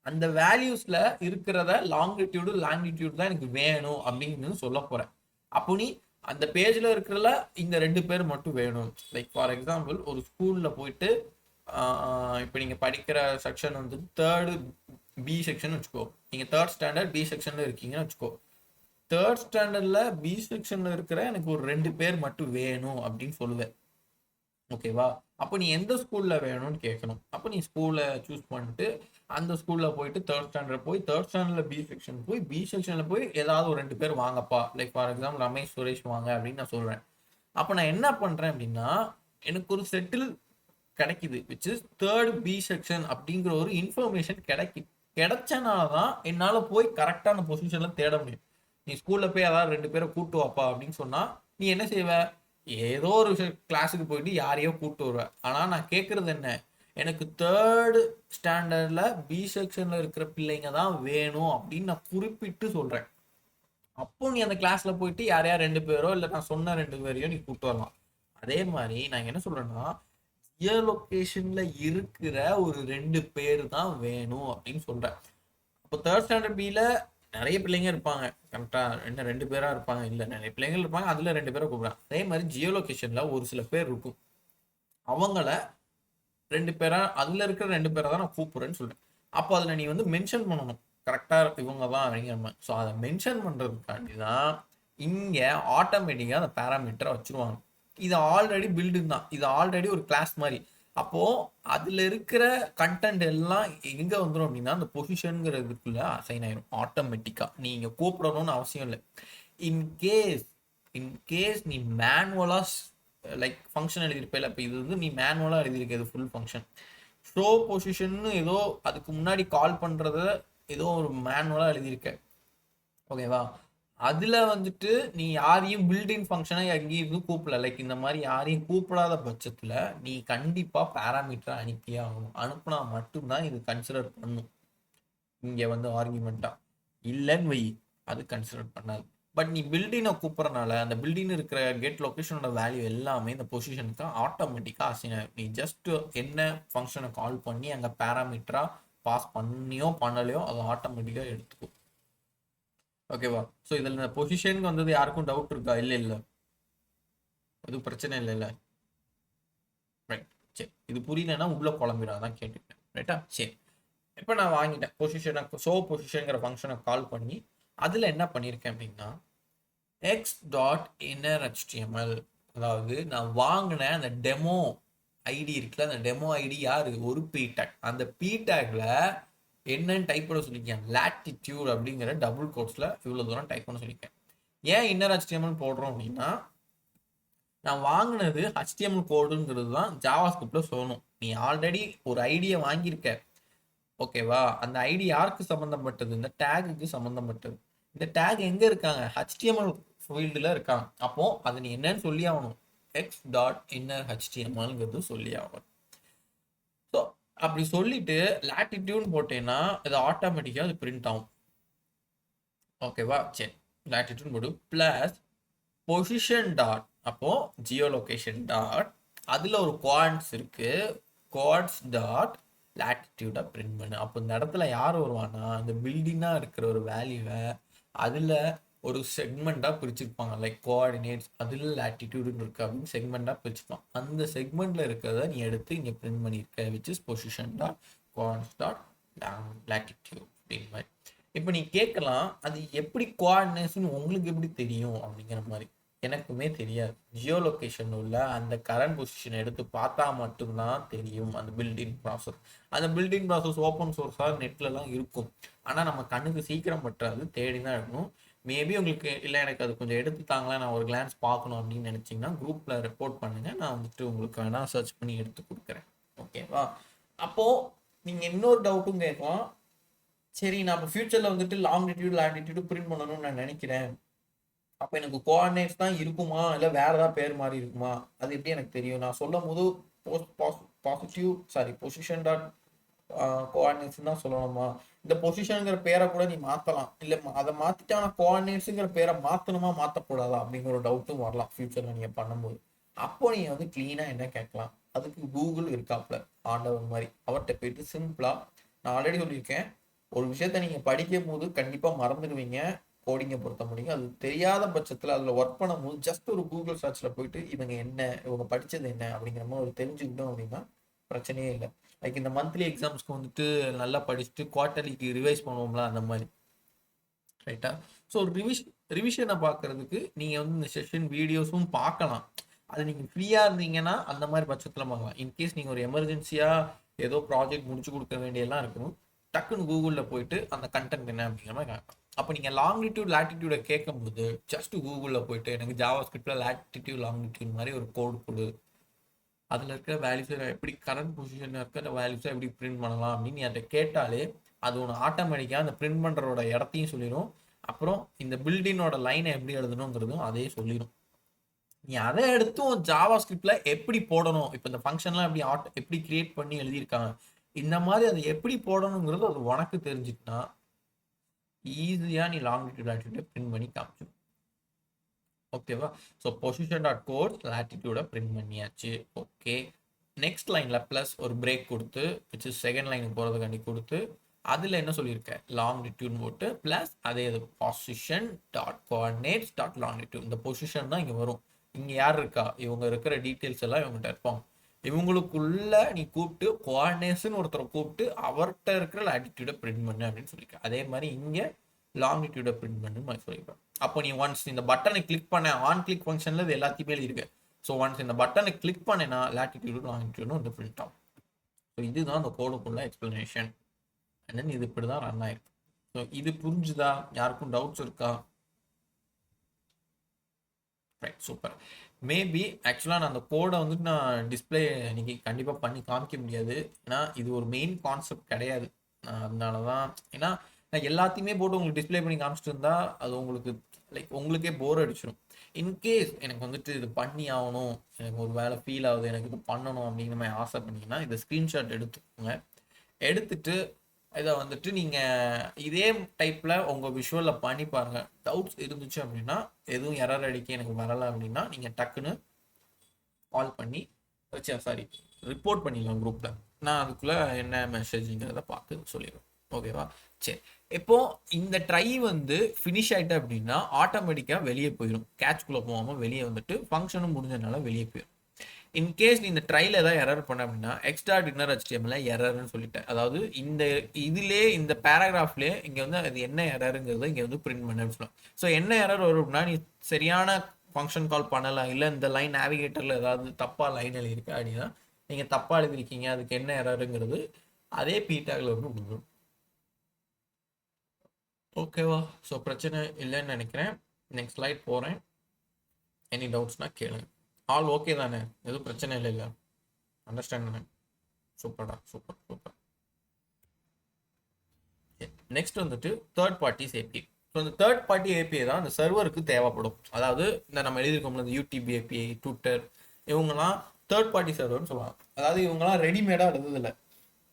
அந்த வேல்யூஸ்ல இருக்கிறத லாங்கிடியூடு லாங்கிடியூடு தான் எனக்கு வேணும் அப்படின்னு சொல்ல போறேன். அப்போ நீ அந்த பேஜ்ல இருக்கிறதுல இந்த 2 பேர் மட்டும் வேணும். லைக் ஃபார் எக்ஸாம்பிள், ஒரு ஸ்கூல்ல போயிட்டு இப்போ நீங்க படிக்கிற செக்ஷன் வந்து 3rd B செக்ஷன் வச்சுக்கோ. நீங்க 3rd ஸ்டாண்டர்ட் B செக்ஷன்ல இருக்கீங்கன்னு வச்சுக்கோ. 3rd ஸ்டாண்டர்ட்ல B செக்ஷன்ல இருக்கிற எனக்கு ஒரு 2 பேர் மட்டும் வேணும் அப்படின்னு சொல்லுவேன். ஓகேவா? அப்போ நீ எந்த ஸ்கூல்ல வேணும்னு கேட்கணும். அப்போ நீ ஸ்கூலை சூஸ் பண்ணிட்டு அந்த ஸ்கூல்ல போயிட்டு 3rd ஸ்டாண்டர்ட் போய் 3rd ஸ்டாண்டர்ட்ல B செக்ஷன் போய் B செக்ஷன்ல போய் ஏதாவது ஒரு 2 பேர் வாங்கப்பா, like for example Ramesh Suresh வாங்க அப்படின்னு நான் சொல்றேன். அப்போ நான் என்ன பண்றேன் அப்படின்னா, எனக்கு ஒரு செட்டில் கிடைக்குது which is 3rd B section அப்படிங்கிற ஒரு இன்ஃபர்மேஷன் கிடைச்சனாலதான் என்னால போய் கரெக்டான பொசிஷன்ல தேட முடியும். நீ ஸ்கூல்ல போய் ஏதாவது 2 பேரை கூட்டு வாப்பா அப்படின்னு சொன்னா நீ என்ன செய்வ? ஏதோ ஒரு கிளாஸுக்கு போயிட்டு யாரையோ கூப்பிட்டு வருவேன். ஆனால் நான் கேட்குறது என்ன, எனக்கு 3rd ஸ்டாண்டர்டில் B செக்ஷனில் இருக்கிற பிள்ளைங்க தான் வேணும் அப்படின்னு நான் குறிப்பிட்டு சொல்கிறேன். அப்போ நீ அந்த கிளாஸில் போயிட்டு யாரையா 2 பேரோ இல்லை நான் சொன்ன 2 பேரையோ நீ கூப்பிட்டு வரலாம். அதே மாதிரி நான் என்ன சொல்கிறேன்னா, ஜியோ லொகேஷனில் இருக்கிற ஒரு 2 பேர் தான் வேணும் அப்படின்னு சொல்கிறேன். அப்போ 3rd ஸ்டாண்டர்ட் Bல நிறைய பிள்ளைங்க இருப்பாங்க. கரெக்டா? என்ன 2 பேரா இருப்பாங்க? இல்ல, நிறைய பிள்ளைங்க இருப்பாங்க. அதுல 2 பேரை கூப்பிடுறேன். அதே மாதிரி ஜியோ லொகேஷன்ல ஒரு சில பேர் இருக்கும். அவங்கள 2 பேரா, அதுல இருக்கிற 2 பேரை தான் நான் கூப்பிடுறேன்னு சொல்றேன். அப்போ அதுல நீ வந்து மென்ஷன் பண்ணணும், கரெக்டா இவங்க தான் அப்படிங்கிற மாதிரி. ஸோ அதை மென்ஷன் பண்றதுக்காண்டி தான் இங்க ஆட்டோமேட்டிக்கா அந்த பேராமீட்டரை வச்சிருவாங்க. இது ஆல்ரெடி பில்டிங் தான், இது ஆல்ரெடி ஒரு கிளாஸ் மாதிரி. அப்போ அதுல இருக்கிற கண்டென்ட் எல்லாம் எங்க வந்துடும் அப்படின்னா, அந்த பொசிஷன்ங்கிறதுக்குள்ள அசைன் ஆயிடும் ஆட்டோமேட்டிக்கா. நீங்க கூப்பிடணும்னு அவசியம் இல்லை. இன்கேஸ் நீ மேனுவலா லைக் ஃபங்க்ஷன் எழுதியிருப்பேல, இப்போ இது வந்து நீ மேனுவலா எழுதியிருக்க ஃபுல் ஃபங்க்ஷன் ஷோ பொசிஷன் ஏதோ அதுக்கு முன்னாடி கால் பண்றத ஏதோ ஒரு மேனுவலா எழுதியிருக்க. ஓகேவா? அதுல வந்துட்டு நீ யாரையும் பில்டிங் ஃபங்க்ஷனை எங்கேயும் கூப்பிடல, லைக் இந்த மாதிரி யாரையும் கூப்பிடாத பட்சத்துல நீ கண்டிப்பா பேராமீட்டரை அனுப்பியே ஆகணும். அனுப்புனா மட்டும்தான் இது கன்சிடர் பண்ணும். இங்க வந்து ஆர்குமெண்டா இல்லைன்னு வை, அது கன்சிடர் பண்ணாது. பட் நீ பில்டிங்கை கூப்பிட்றனால அந்த பில்டிங் இருக்கிற கெட் லொகேஷனோட வேல்யூ எல்லாமே இந்த பொசிஷனுக்கு ஆட்டோமேட்டிக்காக அசைன் ஆகும். நீ ஜஸ்ட் என்ன ஃபங்க்ஷனை கால் பண்ணி அங்கே பேராமீட்டரா பாஸ் பண்ணியோ பண்ணலையோ அது ஆட்டோமேட்டிக்காக எடுத்துக்கும். ஓகேவா? ஸோ இதில் இந்த பொசிஷனுக்கு வந்தது யாருக்கும் டவுட் இருக்கா? இல்லை இல்லை, எதுவும் பிரச்சனை இல்லைல்ல? ரைட், சரி. இது புரியலன்னா உள்ள குழம்பிடாதான் கேட்டுக்கிட்டேன். ரைட்டா? சரி. இப்போ நான் வாங்கிட்டேன் பொசிஷனை, ஷோ பொசிஷனுங்கிற ஃபங்க்ஷனை கால் பண்ணி அதில் என்ன பண்ணியிருக்கேன் அப்படின்னா, x.innerHTML, அதாவது நான் வாங்கின அந்த டெமோ ஐடி இருக்குல்ல, அந்த டெமோ ஐடி யாரு? ஒரு பி டேக். அந்த பி டேக்ல என்னன்னு டைப் பண்ண சொல்லியிருக்கேன், லாட்டிடியூட் அப்படிங்கிற டபுள் கோட்ஸ்ல இவ்வளோ தூரம் டைப் பண்ண சொல்லியிருக்கேன். ஏன் இன்னர் HTML போடுறோம் அப்படின்னா, நான் வாங்கினது HTML கோடுங்கிறது தான் ஜாவாஸ்கிரிப்ட்ல சொல்லணும். நீ ஆல்ரெடி ஒரு ஐடியை வாங்கியிருக்க. ஓகேவா? அந்த ஐடி யாருக்கு சம்மந்தப்பட்டது? இந்த டேகுக்கு சம்மந்தப்பட்டது. இந்த டேக் எங்க இருக்காங்க? HTML ஃபீல்டில் இருக்காங்க. அப்போ அது நீ என்னன்னு சொல்லி ஆகணும், x.innerHTMLங்கிறது சொல்லி ஆகணும். ஸோ அப்படி சொல்லிட்டு லாட்டிடியூட் போட்டேன்னா அது ஆட்டோமேட்டிக்காக அது பிரிண்ட் ஆகும். ஓகேவா? சரி. latitude போடு பிளஸ் பொசிஷன் டாட், அப்போ ஜியோ லொகேஷன் டாட், அதில் ஒரு குவாட்ஸ் இருக்கு, குவாட்ஸ் டாட் latitude பிரிண்ட் பண்ணு. அப்போ இந்த இடத்துல யார் வருவானா, இந்த பில்டிங்காக இருக்கிற ஒரு வேல்யூவை அதில் ஒரு செக்மெண்ட்டாக பிரிச்சிருப்பாங்க. லைக் கோஆர்டினேட்ஸ் அதில் latitude இருக்கு அப்படின்னு செக்மெண்ட்டாக பிரிச்சுப்பான். அந்த செக்மெண்ட்டில் இருக்கிறத நீ எடுத்து இங்கே பிரிண்ட் பண்ணியிருக்க, which is position dot quartz dot latitude அப்படிங்கிற மாதிரி. இப்போ நீ கேட்கலாம், அது எப்படி கோஆர்டினேஷன் உங்களுக்கு எப்படி தெரியும் அப்படிங்கிற மாதிரி. எனக்குமே தெரியாது. ஜியோ லொகேஷன் உள்ள அந்த கரண்ட் பொசிஷன் எடுத்து பார்த்தா மட்டும்தான் தெரியும் அந்த பில்டிங் ப்ராசஸ். அந்த பில்டிங் ப்ராசஸ் ஓப்பன் சோர்ஸாக நெட்லலாம் இருக்கும். ஆனால் நம்ம கண்ணுக்கு சீக்கிரம் பற்றாது, தேடி தான் எடுக்கணும். மேபி உங்களுக்கு இல்லை எனக்கு அது கொஞ்சம் எடுத்து தாங்களா, நான் ஒரு கிளான்ஸ் பார்க்கணும் அப்படின்னு நினச்சிங்கன்னா குரூப்பில் ரிப்போர்ட் பண்ணுங்கள், நான் வந்துட்டு உங்களுக்கு வேணால் சர்ச் பண்ணி எடுத்து கொடுக்குறேன். ஓகேவா? அப்போது நீங்கள் இன்னொரு டவுட்டும் கேட்கலாம், சரி நான் இப்போ ஃபியூச்சரில் வந்துட்டு லாங்கிடியூட் லாட்டிடியூட் பிரிண்ட் பண்ணணும்னு நான் நினைக்கிறேன், அப்போ எனக்கு கோஆர்டினேட்ஸ் தான் இருக்குமா இல்லை வேற ஏதாவது பேர் மாதிரி இருக்குமா, அது எப்படி எனக்கு தெரியும்? நான் சொல்லும் போது பொசிஷன் டாட் கோஆர்டினேட்ஸ் தான் சொல்லணுமா? இந்த பொசிஷனுங்கிற பேரை கூட நீ மாற்றலாம், இல்லை அதை மாற்றிட்டு ஆனால் கோஆர்டினேட்ஸுங்கிற பேரை மாற்றணுமா மாற்றக்கூடாதா அப்படிங்கிற ஒரு டவுட்டும் வரலாம் ஃபியூச்சரில் நீங்கள் பண்ணும்போது. அப்போ நீங்கள் வந்து க்ளீனாக என்ன கேட்கலாம், அதுக்கு கூகுள் இருக்காப்புல ஆண்டவர் மாதிரி, அவர்கிட்ட போயிட்டு சிம்பிளாக, நான் ஆல்ரெடி சொல்லியிருக்கேன், ஒரு விஷயத்த நீங்கள் படிக்கும் போது கண்டிப்பாக மறந்துடுவீங்க கோடிங்கை பொறுத்த முடியும். அது தெரியாத பட்சத்தில் அதில் ஒர்க் பண்ணும்போது ஜஸ்ட் ஒரு கூகுள் சர்ச்சில் போயிட்டு இவங்க என்ன, இவங்க படித்தது என்ன அப்படிங்கிற மாதிரி ஒரு தெரிஞ்சுக்கிட்டோம் அப்படின்னா பிரச்சனையே இல்லை. லைக் இந்த மந்த்லி எக்ஸாம்ஸ்க்கு வந்துட்டு நல்லா படிச்சுட்டு குவார்ட்டர்லிக்கு ரிவைஸ் பண்ணுவோம்ல, அந்த மாதிரி. ரைட்டா? ஸோ ரிவிஷனை பார்க்கறதுக்கு நீங்கள் வந்து இந்த செஷன் வீடியோஸும் பார்க்கலாம். அது நீங்கள் ஃப்ரீயாக இருந்தீங்கன்னா அந்த மாதிரி பட்சத்தில் பார்க்கலாம். இன்கேஸ் நீங்கள் ஒரு எமர்ஜென்சியாக ஏதோ ப்ராஜெக்ட் முடிச்சு கொடுக்க வேண்டியெல்லாம் இருக்கணும், டக்குன்னு கூகுளில் போயிட்டு அந்த கண்டென்ட் என்ன அப்படிங்கிற மாதிரி கேட்கலாம். அப்போ நீங்கள் லாங்கிடியூட் லாட்டிடியூடை கேட்கும்போது ஜஸ்ட் கூகுளில் போயிட்டு எனக்கு ஜாவா ஸ்கிரிப்டில் லாட்டிடியூட் லாங்கிடியூட் மாதிரி ஒரு கோடு கொடு, அதில் இருக்கிற வேல்யூஸை எப்படி கரண்ட் பொசிஷனில் இருக்கிற வேல்யூஸை எப்படி பிரிண்ட் பண்ணலாம் அப்படின்னு அதை கேட்டாலே அது ஒன்று ஆட்டோமேட்டிக்காக அந்த பிரிண்ட் பண்ணுறோட இடத்தையும் சொல்லிடும். அப்புறம் இந்த பில்டிங்கோட லைனை எப்படி எழுதணுங்கிறதும் அதே சொல்லிடும். நீ அதை எடுத்து ஜாவா ஸ்கிரிப்டில் எப்படி போடணும், இப்போ இந்த ஃபங்க்ஷன்லாம் எப்படி கிரியேட் பண்ணி எழுதியிருக்காங்க, இந்த மாதிரி அதை எப்படி போடணுங்கிறது அது உனக்கு தெரிஞ்சுக்கிட்டா ஈஸியாக நீ லாங்கிடியூட் லாட்டிடியூட் பிரிண்ட் பண்ணி காமிச்சிடும். ஓகேவா? ஸோ பொசிஷன் டாட் கோட் லாட்டிடியூடை பிரிண்ட் பண்ணியாச்சு. ஓகே, நெக்ஸ்ட் லைனில் ப்ளஸ் ஒரு பிரேக் கொடுத்து, விச் இஸ் செகண்ட் லைனுக்கு போகிறதுக்காண்டி கொடுத்து, அதில் என்ன சொல்லியிருக்கேன், லாங்கிடியூட் போட்டு ப்ளஸ் அதே இது position dot coordinates dot longitude. இந்த பொசிஷன் தான் இங்கே வரும். இங்கே யார் இருக்கா, இவங்க இருக்கிற டீட்டெயில்ஸ் எல்லாம் இவங்ககிட்ட இருப்பாங்க. இவங்களுக்குள்ள நீ கூப்பிட்டு கோஆர்டினேட்ஸ்னு ஒருத்தரை கூப்பிட்டு அவர்கிட்ட இருக்கிற லாட்டிடியூடை பிரிண்ட் பண்ணு அப்படின்னு சொல்லியிருக்கேன். அதே மாதிரி இங்கே லாங்கிடியூடை பிரிண்ட் பண்ணு சொல்லியிருப்பேன். அப்போ நீ ஒன்ஸ் இந்த பட்டனை கிளிக் பண்ண, ஆன் கிளிக் ஃபங்க்ஷனில் இது எல்லாத்தையுமே இருக்கு. ஸோ ஒன்ஸ் இந்த பட்டனை கிளிக் பண்ணேன்னா லாட்டிடியூடும் லாங்கிடியூடும் வந்து பிரிண்ட் ஆகும். ஸோ இதுதான் அந்த கோடுக்குள்ள எக்ஸ்பிளனேஷன். அண்ட் தென் இது இப்படி தான் ரன் ஆயிருக்கு. ஸோ இது புரிஞ்சுதா? யாருக்கும் டவுட்ஸ் இருக்கா? Right, super. மேபி ஆக்சுவலாக நான் அந்த கோடை வந்துட்டு நான் டிஸ்பிளே இன்னைக்கு கண்டிப்பாக பண்ணி காமிக்க முடியாது, ஏன்னா இது ஒரு மெயின் கான்செப்ட் கிடையாது. அதனால தான், ஏன்னா நான் எல்லாத்தையுமே போட்டு உங்களுக்கு டிஸ்பிளே பண்ணி காமிச்சிட்டு இருந்தா அது உங்களுக்கு லைக் உங்களுக்கே போர் அடிச்சிடும். இன்கேஸ் எனக்கு வந்துட்டு இது பண்ணி ஆகணும், எனக்கு ஒரு வேலை ஃபீல் ஆகுது, எனக்கு இது பண்ணணும் அப்படிங்கிற மாதிரி ஆசை பண்ணிங்கன்னா இதை ஸ்க்ரீன்ஷாட் எடுத்துக்கோங்க. எடுத்துட்டு இதை வந்துட்டு நீங்கள் இதே டைப்பில் உங்கள் விஷுவலில் பண்ணி பாருங்கள். டவுட்ஸ் இருந்துச்சு அப்படின்னா, எதுவும் எரர் அடிக்க எனக்கு வரலை அப்படின்னா நீங்கள் டக்குன்னு கால் பண்ணி ரிப்போர்ட் பண்ணிடலாம் குரூப்பில். நான் அதுக்குள்ளே என்ன மெசேஜுங்கிறத பார்த்து சொல்லிடுவேன். ஓகேவா? சரி, இப்போ இந்த ட்ரை வந்து ஃபினிஷ் ஆகிட்டு அப்படின்னா ஆட்டோமேட்டிக்காக வெளியே போயிடும். கேட்ச்குள்ளே போகாமல் வெளியே வந்துட்டு ஃபங்க்ஷனும் முடிஞ்சதுனால வெளியே போயிடும். இன்கேஸ் நீ இந்த ட்ரையில் ஏதாவது எரர் பண்ண அப்படின்னா எக்ஸ்ட்ரா டின்னர் HTML எரர்னு சொல்லிட்டேன். அதாவது இந்த இதிலே இந்த பேராகிராஃப்லேயே இங்கே வந்து அது என்ன எரருங்கிறத இங்கே வந்து பிரிண்ட் பண்ண சொல்லலாம். ஸோ என்ன எரர் வரும் அப்படின்னா, நீ சரியான ஃபங்க்ஷன் கால் பண்ணலாம், இல்லை இந்த லைன் நேவிகேட்டரில் ஏதாவது தப்பாக லைன் எழுதியிருக்கு அப்படின்னா நீங்கள் தப்பாக எழுதிருக்கீங்க, அதுக்கு என்ன எரருங்கிறது அதே பீட்டாகில் வந்து முடிஞ்சிடும். ஓகேவா? ஸோ பிரச்சனை இல்லைன்னு நினைக்கிறேன். நெக்ஸ்ட் ஸ்லைட் போகிறேன். எனி டவுட்ஸ்னா கேளுங்க. ஆல் ஓகே தானே? எதுவும் பிரச்சனை இல்லை? அண்டர்ஸ்டாண்ட் தானே? சூப்பர்டா, சூப்பர் சூப்பர். நெக்ஸ்ட் வந்துட்டு தேர்ட் பார்ட்டிஸ் ஏபிஐ. ஸோ இந்த தேர்ட் பார்ட்டி ஏபிஐ தான் இந்த சர்வருக்கு தேவைப்படும். அதாவது இந்த நம்ம எழுதியிருக்கோம்ல, இந்த யூடியூப் ஏபிஐ, ட்விட்டர், இவங்கெல்லாம் தேர்ட் பார்ட்டி சர்வர்னு சொல்லுவாங்க. அதாவது இவங்கெல்லாம் ரெடிமேடாக எழுதுதில்லை.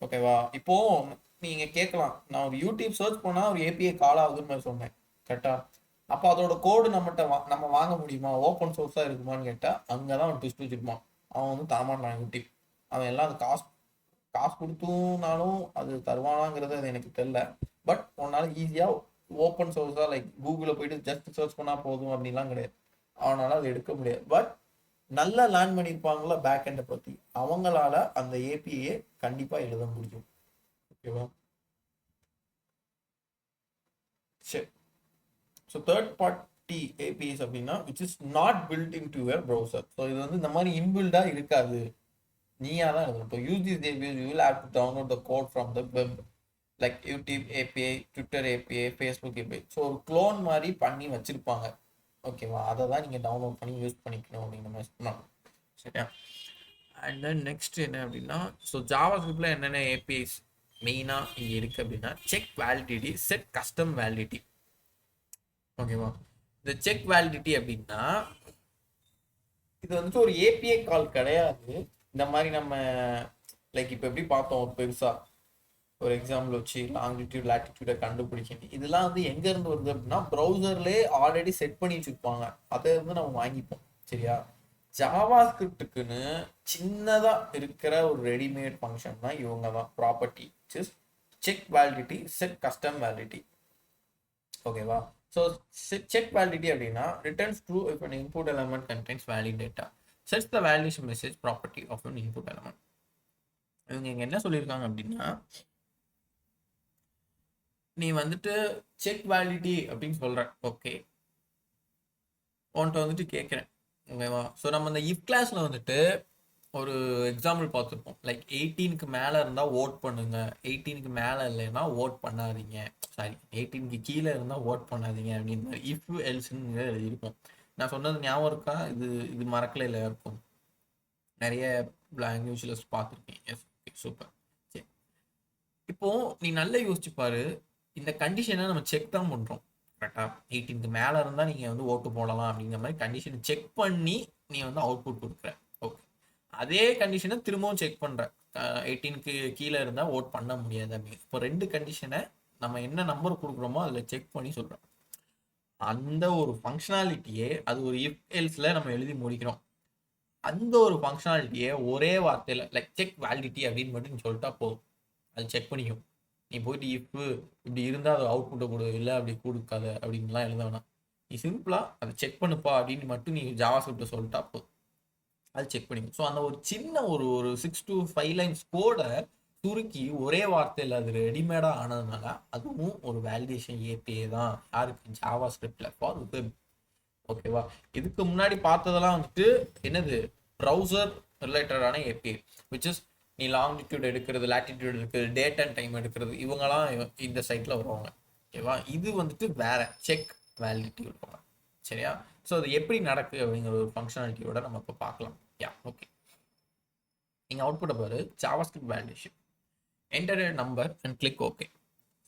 ஓகேவா? இப்போது நீங்கள் கேட்கலாம், நான் ஒரு யூடியூப் சர்ச் பண்ணால் ஒரு ஏபிஐ கால் ஆகுதுன்னு மாதிரி சொன்னேன். கரெக்டா? அப்போ அதோட கோடு நம்ம வாங்க முடியுமா? ஓப்பன் சோர்ஸாக இருக்குமான்னு கேட்டால் அங்கே தான் அவன் ட்விஸ்ட் வச்சிருப்பான். அவன் வந்து தரமாட்டான் குட்டி. அவன் எல்லாம் அது காசு காசு கொடுத்துனாலும் அது தருவானாங்கிறது அது எனக்கு தெரியல. பட் உன்னால ஈஸியாக ஓப்பன் சோர்ஸாக லைக் கூகுளில் போயிட்டு ஜஸ்ட் சர்ச் பண்ணால் போதும் அப்படின்லாம் கிடையாது. அவனால் அது எடுக்க முடியாது. பட் நல்லா லேர்ன் பண்ணியிருப்பாங்களா பேக் எண்டை பற்றி, அவங்களால அந்த ஏபிஐ கண்டிப்பாக எழுத முடியும். ஓகேவா? சரி. ஸோ தேர்ட் பார்ட்டி ஏபிஐஸ் அப்படின்னா which is not built in to your browser. So இது வந்து இந்த மாதிரி இன்பில்டாக இருக்காது, நீயா தான் எழுதணும். இப்போ use this APIs you will have to download the code from the web like YouTube API, Twitter API, Facebook API. So ஒரு க்ளோன் மாதிரி பண்ணி வச்சிருப்பாங்க. ஓகேவா? அதை தான் நீங்கள் டவுன்லோட் பண்ணி யூஸ் பண்ணிக்கணும் அப்படிங்கிற மாதிரி சொன்னாங்க. சரியா? அண்ட் தென் நெக்ஸ்ட் என்ன அப்படின்னா, ஸோ ஜாவா ஸ்கிரிப்டில் என்னென்ன ஏபிஐஸ் மெயினாக இங்கே இருக்குது அப்படின்னா check validity, set custom validity. ஓகேவா? இந்த செக் வேலிடிட்டி அப்படின்னா இது வந்துட்டு ஒரு ஏபிஐ கால் கிடையாது. இந்த மாதிரி நம்ம லைக் இப்போ எப்படி பார்த்தோம் ஒரு பெருசாக ஒரு எக்ஸாம்பிள் வச்சு லாங்கிடியூட் லாட்டிடியூடை கண்டுபிடிக்கணும். இதெல்லாம் வந்து எங்கேருந்து வருது அப்படின்னா ப்ரௌசர்லேயே ஆல்ரெடி செட் பண்ணி வச்சுருப்பாங்க, அதை இருந்து நம்ம வாங்கிப்போம். சரியா? ஜாவா ஸ்கிரிப்டுக்குன்னு சின்னதாக இருக்கிற ஒரு ரெடிமேட் ஃபங்க்ஷன் தான் இவங்க தான் property, check validity, set custom validity. ஓகேவா? ஸோ செக் வேலிடிட்டி அப்படின்னா returns true if an input element contains valid data, sets the validation message property of an input element. இவங்க இங்கே என்ன சொல்லியிருக்காங்க அப்படின்னா, நீ வந்துட்டு செக் வேலிடிட்டி அப்படின்னு சொல்கிற, ஓகே, உன்கிட்ட வந்துட்டு கேட்குறேன். ஓகேவா? ஸோ நம்ம இந்த இஃப் கிளாஸில் வந்துட்டு ஒரு எக்ஸாம்பிள் பார்த்துருப்போம். லைக் 18க்கு மேலே இருந்தால் ஓட் பண்ணுங்க, 18க்கு மேலே இல்லைன்னா ஓட் பண்ணாதீங்க, சாரி 18க்கு கீழே இருந்தால் ஓட் பண்ணாதீங்க அப்படின்னு மாதிரி இஃப் எல்ஸ்ன்னு எழுதியிருக்கும். நான் சொன்னது ஞாபகம் இருக்கா? இது மறக்கல இல்லை இருக்கும், நிறைய லாங்குவேஜில் பார்த்துருக்கேன். Yes, super. சரி, இப்போ நீ நல்லா யோசிச்சு பாரு, இந்த கண்டிஷனை நம்ம செக் தான் பண்ணுறோம். கரெக்டாக 18க்கு மேலே இருந்தால் நீங்கள் வந்து ஓட்டு போடலாம் அப்படிங்கிற மாதிரி கண்டிஷனை செக் பண்ணி நீ வந்து அவுட்புட் கொடுக்குற. ஓகே, அதே கண்டிஷனை திரும்பவும் செக் பண்ணுற, 18க்கு கீழே இருந்தால் ஓட் பண்ண முடியாது அப்படின்னு. இப்போ ரெண்டு கண்டிஷனை நம்ம என்ன நம்பர் கொடுக்குறோமோ அதில் செக் பண்ணி சொல்கிறோம். அந்த ஒரு ஃபங்க்ஷனாலிட்டியே அது ஒரு இஃப் எல்ஸில் நம்ம எழுதி முடிக்கிறோம். அந்த ஒரு ஃபங்க்ஷனாலிட்டியை ஒரே வார்த்தையில் லைக் செக் வேலிடிட்டி அப்படின்னு மட்டும் நீ சொல்லிட்டா போதும், அது செக் பண்ணிக்கும். நீ போயிட்டு இஃப் இப்படி இருந்தால் அது அவுட்புட்டை கொடு, இல்லை அப்படி கொடுக்காத அப்படின்லாம் எழுத வேணாம். நீ சிம்பிளாக அதை செக் பண்ணுப்பா அப்படின்னு மட்டும் நீ ஜாவா ஸ்கிரிப்டை சொல்லிட்டா போதும், அது செக் பண்ணிக்கும். ஸோ அந்த ஒரு சின்ன ஒரு 6 to 5 லைன்ஸ் கோடை சுருக்கி ஒரே வார்த்தையில் அது ரெடிமேடாக ஆனதுனால அதுவும் ஒரு வேலிடேஷன் ஏபிஐ தான். யாருக்கு? ஜாவா ஸ்கிரிப்டில் ஃபார் வெப். ஓகேவா? இதுக்கு முன்னாடி பார்த்ததெல்லாம் வந்துட்டு என்னது, ப்ரௌசர் ரிலேட்டடான ஏபிஐ, விச் இஸ் நீ லாங்கிடியூட் எடுக்கிறது, லாட்டிடியூட் எடுக்கிறது, டேட் அண்ட் டைம் எடுக்கிறது, இவங்கெல்லாம் இந்த சைட்டில் வருவாங்க. ஓகேவா? இது வந்துட்டு வேற செக் வேலிடிட்டி வருவாங்க. சரியா? ஸோ அது எப்படி நடக்குது அப்படிங்கிற ஒரு ஃபங்க்ஷனாலிட்டியோட நம்ம இப்போ பார்க்கலாம். யா, ஓகே. நீங்கள் அவுட்புட்டை பாரு, JavaScript validation, enter number and click okay.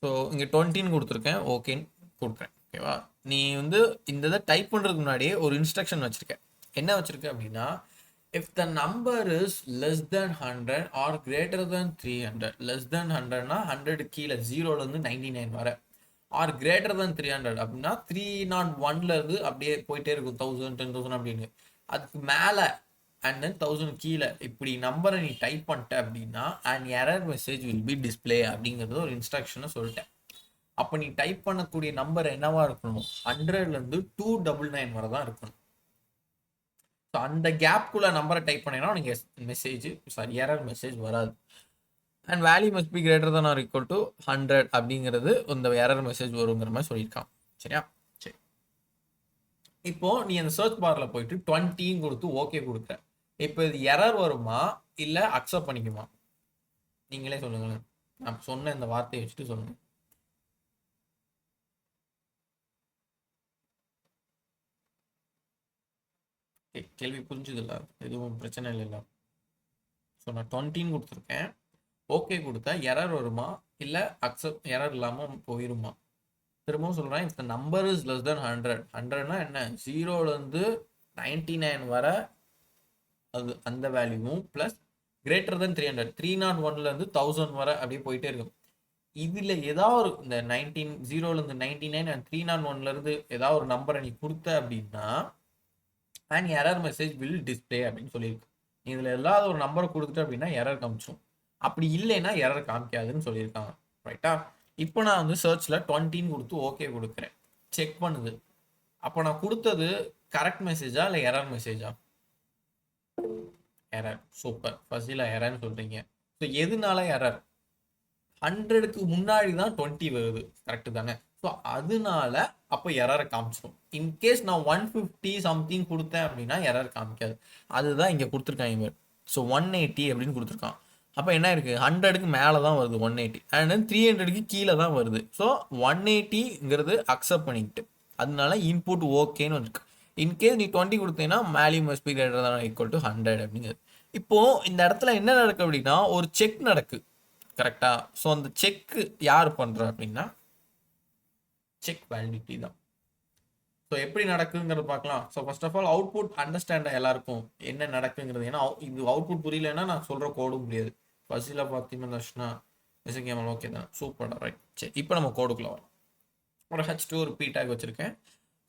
So இங்கே 20ன்னு கொடுத்துருக்கேன், ஓகேன்னு கொடுக்குறேன். ஓகேவா? நீ வந்து இந்த இதை டைப் பண்ணுறதுக்கு முன்னாடியே ஒரு இன்ஸ்ட்ரக்ஷன் வச்சுருக்க. என்ன வச்சுருக்க அப்படின்னா, if the number is less than 100 or greater than 300, less than 100னா 100 கீழே 0லேருந்து 99 வர, or greater than 300 அப்படின்னா 301லேருந்து அப்படியே போயிட்டே இருக்கும், 1000 10,000 அப்படின்னு. அதுக்கு மேலே அண்ட் தென் 1000 கீழே இப்படி நம்பரை நீ டைப் பண்ணிட்ட அப்படின்னா and error message will be display அப்படிங்கிறது ஒரு இன்ஸ்ட்ரக்ஷனை சொல்லிட்டேன். அப்போ நீ டைப் பண்ணக்கூடிய நம்பர் என்னவா இருக்கணும்? 100லேருந்து 299 வரை தான் இருக்கணும். ஸோ அந்த கேப்குள்ள நம்பரை டைப் பண்ணினா உனக்கு மெசேஜ், சாரி, எரர் மெசேஜ் வராது. And value must be greater than R equal to 100 அப்படிங்கிறது இந்த எரர் மெசேஜ் வருங்கிற மாதிரி சொல்லியிருக்கான். சரியா? சரி, இப்போ நீ அந்த சர்ச் பாரில் போயிட்டு 20 கொடுத்து ஓகே கொடுக்குற. இப்போ இது எரர் வருமா இல்லை அக்செப்ட் பண்ணிக்குமா? நீங்களே சொல்லுங்களேன். நான் சொன்ன இந்த வார்த்தையை வச்சுட்டு சொல்லுங்க. கேள்வி புரிஞ்சுது இல்லை? எதுவும் பிரச்சனை இல்லைல்ல? ஸோ நான் 20ன்னு கொடுத்துருக்கேன், ஓகே கொடுத்தா எரர் வருமா இல்லை அக்செப்ட் எரர் இல்லாமல் போயிருமா? திரும்பவும் சொல்கிறேன், இந்த நம்பர் இஸ் லெஸ் தென் 100. 100னா என்ன? 0லேருந்து 99 வர அது அந்த வேல்யூவும் ப்ளஸ் கிரேட்டர் தென் 300, 301லேருந்து 1000 வர அப்படியே போயிட்டே இருக்கும். இதுல ஏதாவது ஒரு இந்த 0ல இருந்து 99 அண்ட் 301ல இருந்து ஏதாவது ஒரு நம்பரை நீ கொடுத்த அப்படின்னா and error message will display அப்படின்னு சொல்லியிருக்கு. இதுல ஏதாவது ஒரு நம்பரை கொடுத்துட்டு அப்படின்னா எரர் காமிச்சிடும். அப்படி இல்லைன்னா எரர் காமிக்காதுன்னு சொல்லியிருக்காங்க. ரைட்டா? இப்போ நான் வந்து சர்ச்ல 20 கொடுத்து ஓகே கொடுக்குறேன். செக் பண்ணுது. அப்போ நான் கொடுத்தது கரெக்ட் மெசேஜா இல்லை எரர் மெசேஜா? எரர். சூப்பர். ஃபர்ஸ்ட்ல எரர்னு சொல்றீங்க. ஸோ எதுனால எரர்? 100க்கு முன்னாடி தான் 20 வருது. கரெக்டு தானே? ஸோ அதனால அப்போ எரரை காமிச்சிடும். இன்கேஸ் நான் 150 சம்திங் கொடுத்தேன் அப்படின்னா எரர் காமிக்காது. அதுதான் இங்கே கொடுத்துருக்காங்க. ஸோ 180 அப்படின்னு கொடுத்துருக்கான். அப்போ என்ன இருக்கு? 100க்கு மேலே தான் வருது 180 அண்ட் தென் 300க்கு கீழே தான் வருது. ஸோ 180ங்கிறது அக்செப்ட் பண்ணிக்கிட்டு அதனால இன்புட் ஓகேன்னு இருக்கு. இன்கேஸ் நீ 20 கொடுத்தீங்கன்னா value must be greater than or equal to 100 அப்படிங்கிறது. இப்போ இந்த இடத்துல என்ன நடக்கு அப்படின்னா ஒரு செக் நடக்கு. கரெக்டா? ஸோ அந்த செக் யார் பண்றா அப்படின்னா செக் வேலிடிட்டி தான். ஸோ எப்படி நடக்குங்கிறது பார்க்கலாம். So first of all output understand எல்லாருக்கும் என்ன நடக்குங்கிறது. ஏன்னா இது அவுட்புட் புரியலன்னா நான் சொல்ற கோடும் புரியாது. ஃபர்ஸ்ட்ல பார்த்தீங்கன்னா ஓகே தான். சூப்பர். ரைட். சரி, இப்போ நம்ம கோடுக்குள்ள வரோம். ஒரு H2 ஒரு P டேக் வச்சிருக்கேன்.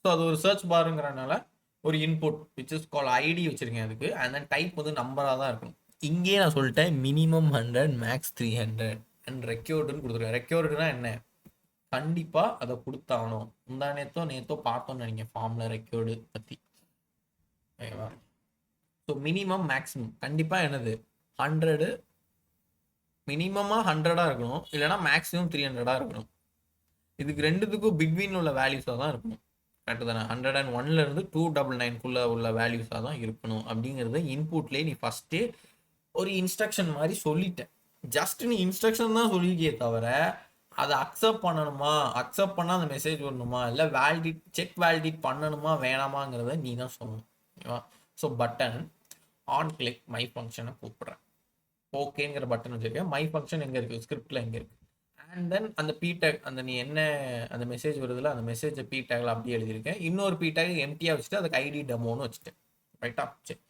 ஸோ அது ஒரு சர்ச் பாருங்கிறனால ஒரு input which is call ID வச்சிருக்கேன் அதுக்கு. அண்ட் தென் டைப் வந்து நம்பராக தான் இருக்கணும். இங்கேயே நான் சொல்லிட்டேன் மினிமம் 100 மேக்ஸ் 300 அண்ட் ரெக்யூர்டுன்னு கொடுத்துருக்கேன். ரெக்யூர்டுனா என்ன? கண்டிப்பாக அதை கொடுத்தாகணும். நேத்தோ பார்த்தோன்னு நினைங்க ஃபார்மில் ரெக்யூர்டு பற்றி. ஓகேவா? ஸோ மினிமம் மேக்ஸிமம் கண்டிப்பாக என்னது 100 மினிமமாக 100ஆக இருக்கணும். இல்லைனா மேக்ஸிமம் 300ஆக இருக்கணும். இதுக்கு ரெண்டுத்துக்கும் பிட்வீன் உள்ள வேல்யூஸாக தான் இருக்கணும். கரெக்டு தானே? 101லேருந்து 299க்குள்ளே உள்ள வேல்யூஸாக தான் இருக்கணும். அப்படிங்கிறத இன்புட்லேயே நீ ஃபஸ்ட்டே ஒரு இன்ஸ்ட்ரக்ஷன் மாதிரி சொல்லிட்டேன். ஜஸ்ட் நீ இன்ஸ்ட்ரக்ஷன் தான் சொல்லிக்கே தவிர அதை அக்செப்ட் பண்ணணுமா, அக்செப்ட் பண்ணால் அந்த மெசேஜ் வரணுமா, இல்லை செக் வேலிடேட் பண்ணணுமா வேணாமாங்கிறத நீ தான் சொல்லணும். ஓகேவா? So button on click my ஃபங்க்ஷனை கூப்பிட்றேன். ஓகேங்கிற பட்டன் வச்சுருக்கேன். மை ஃபங்க்ஷன் எங்கே இருக்குது? ஸ்கிரிப்டில் எங்கே இருக்குது? அண்ட் தென் அந்த பி டேக் அந்த நீ என்ன அந்த மெசேஜ் வருதுல அந்த மெசேஜை பி டேக்ல அப்படியே எழுதியிருக்கேன். இன்னொரு பி டேக் எம்டியாக வச்சுட்டு அதுக்கு ஐடி டெமோன்னு வச்சுட்டேன். ரைட்டா? சரி,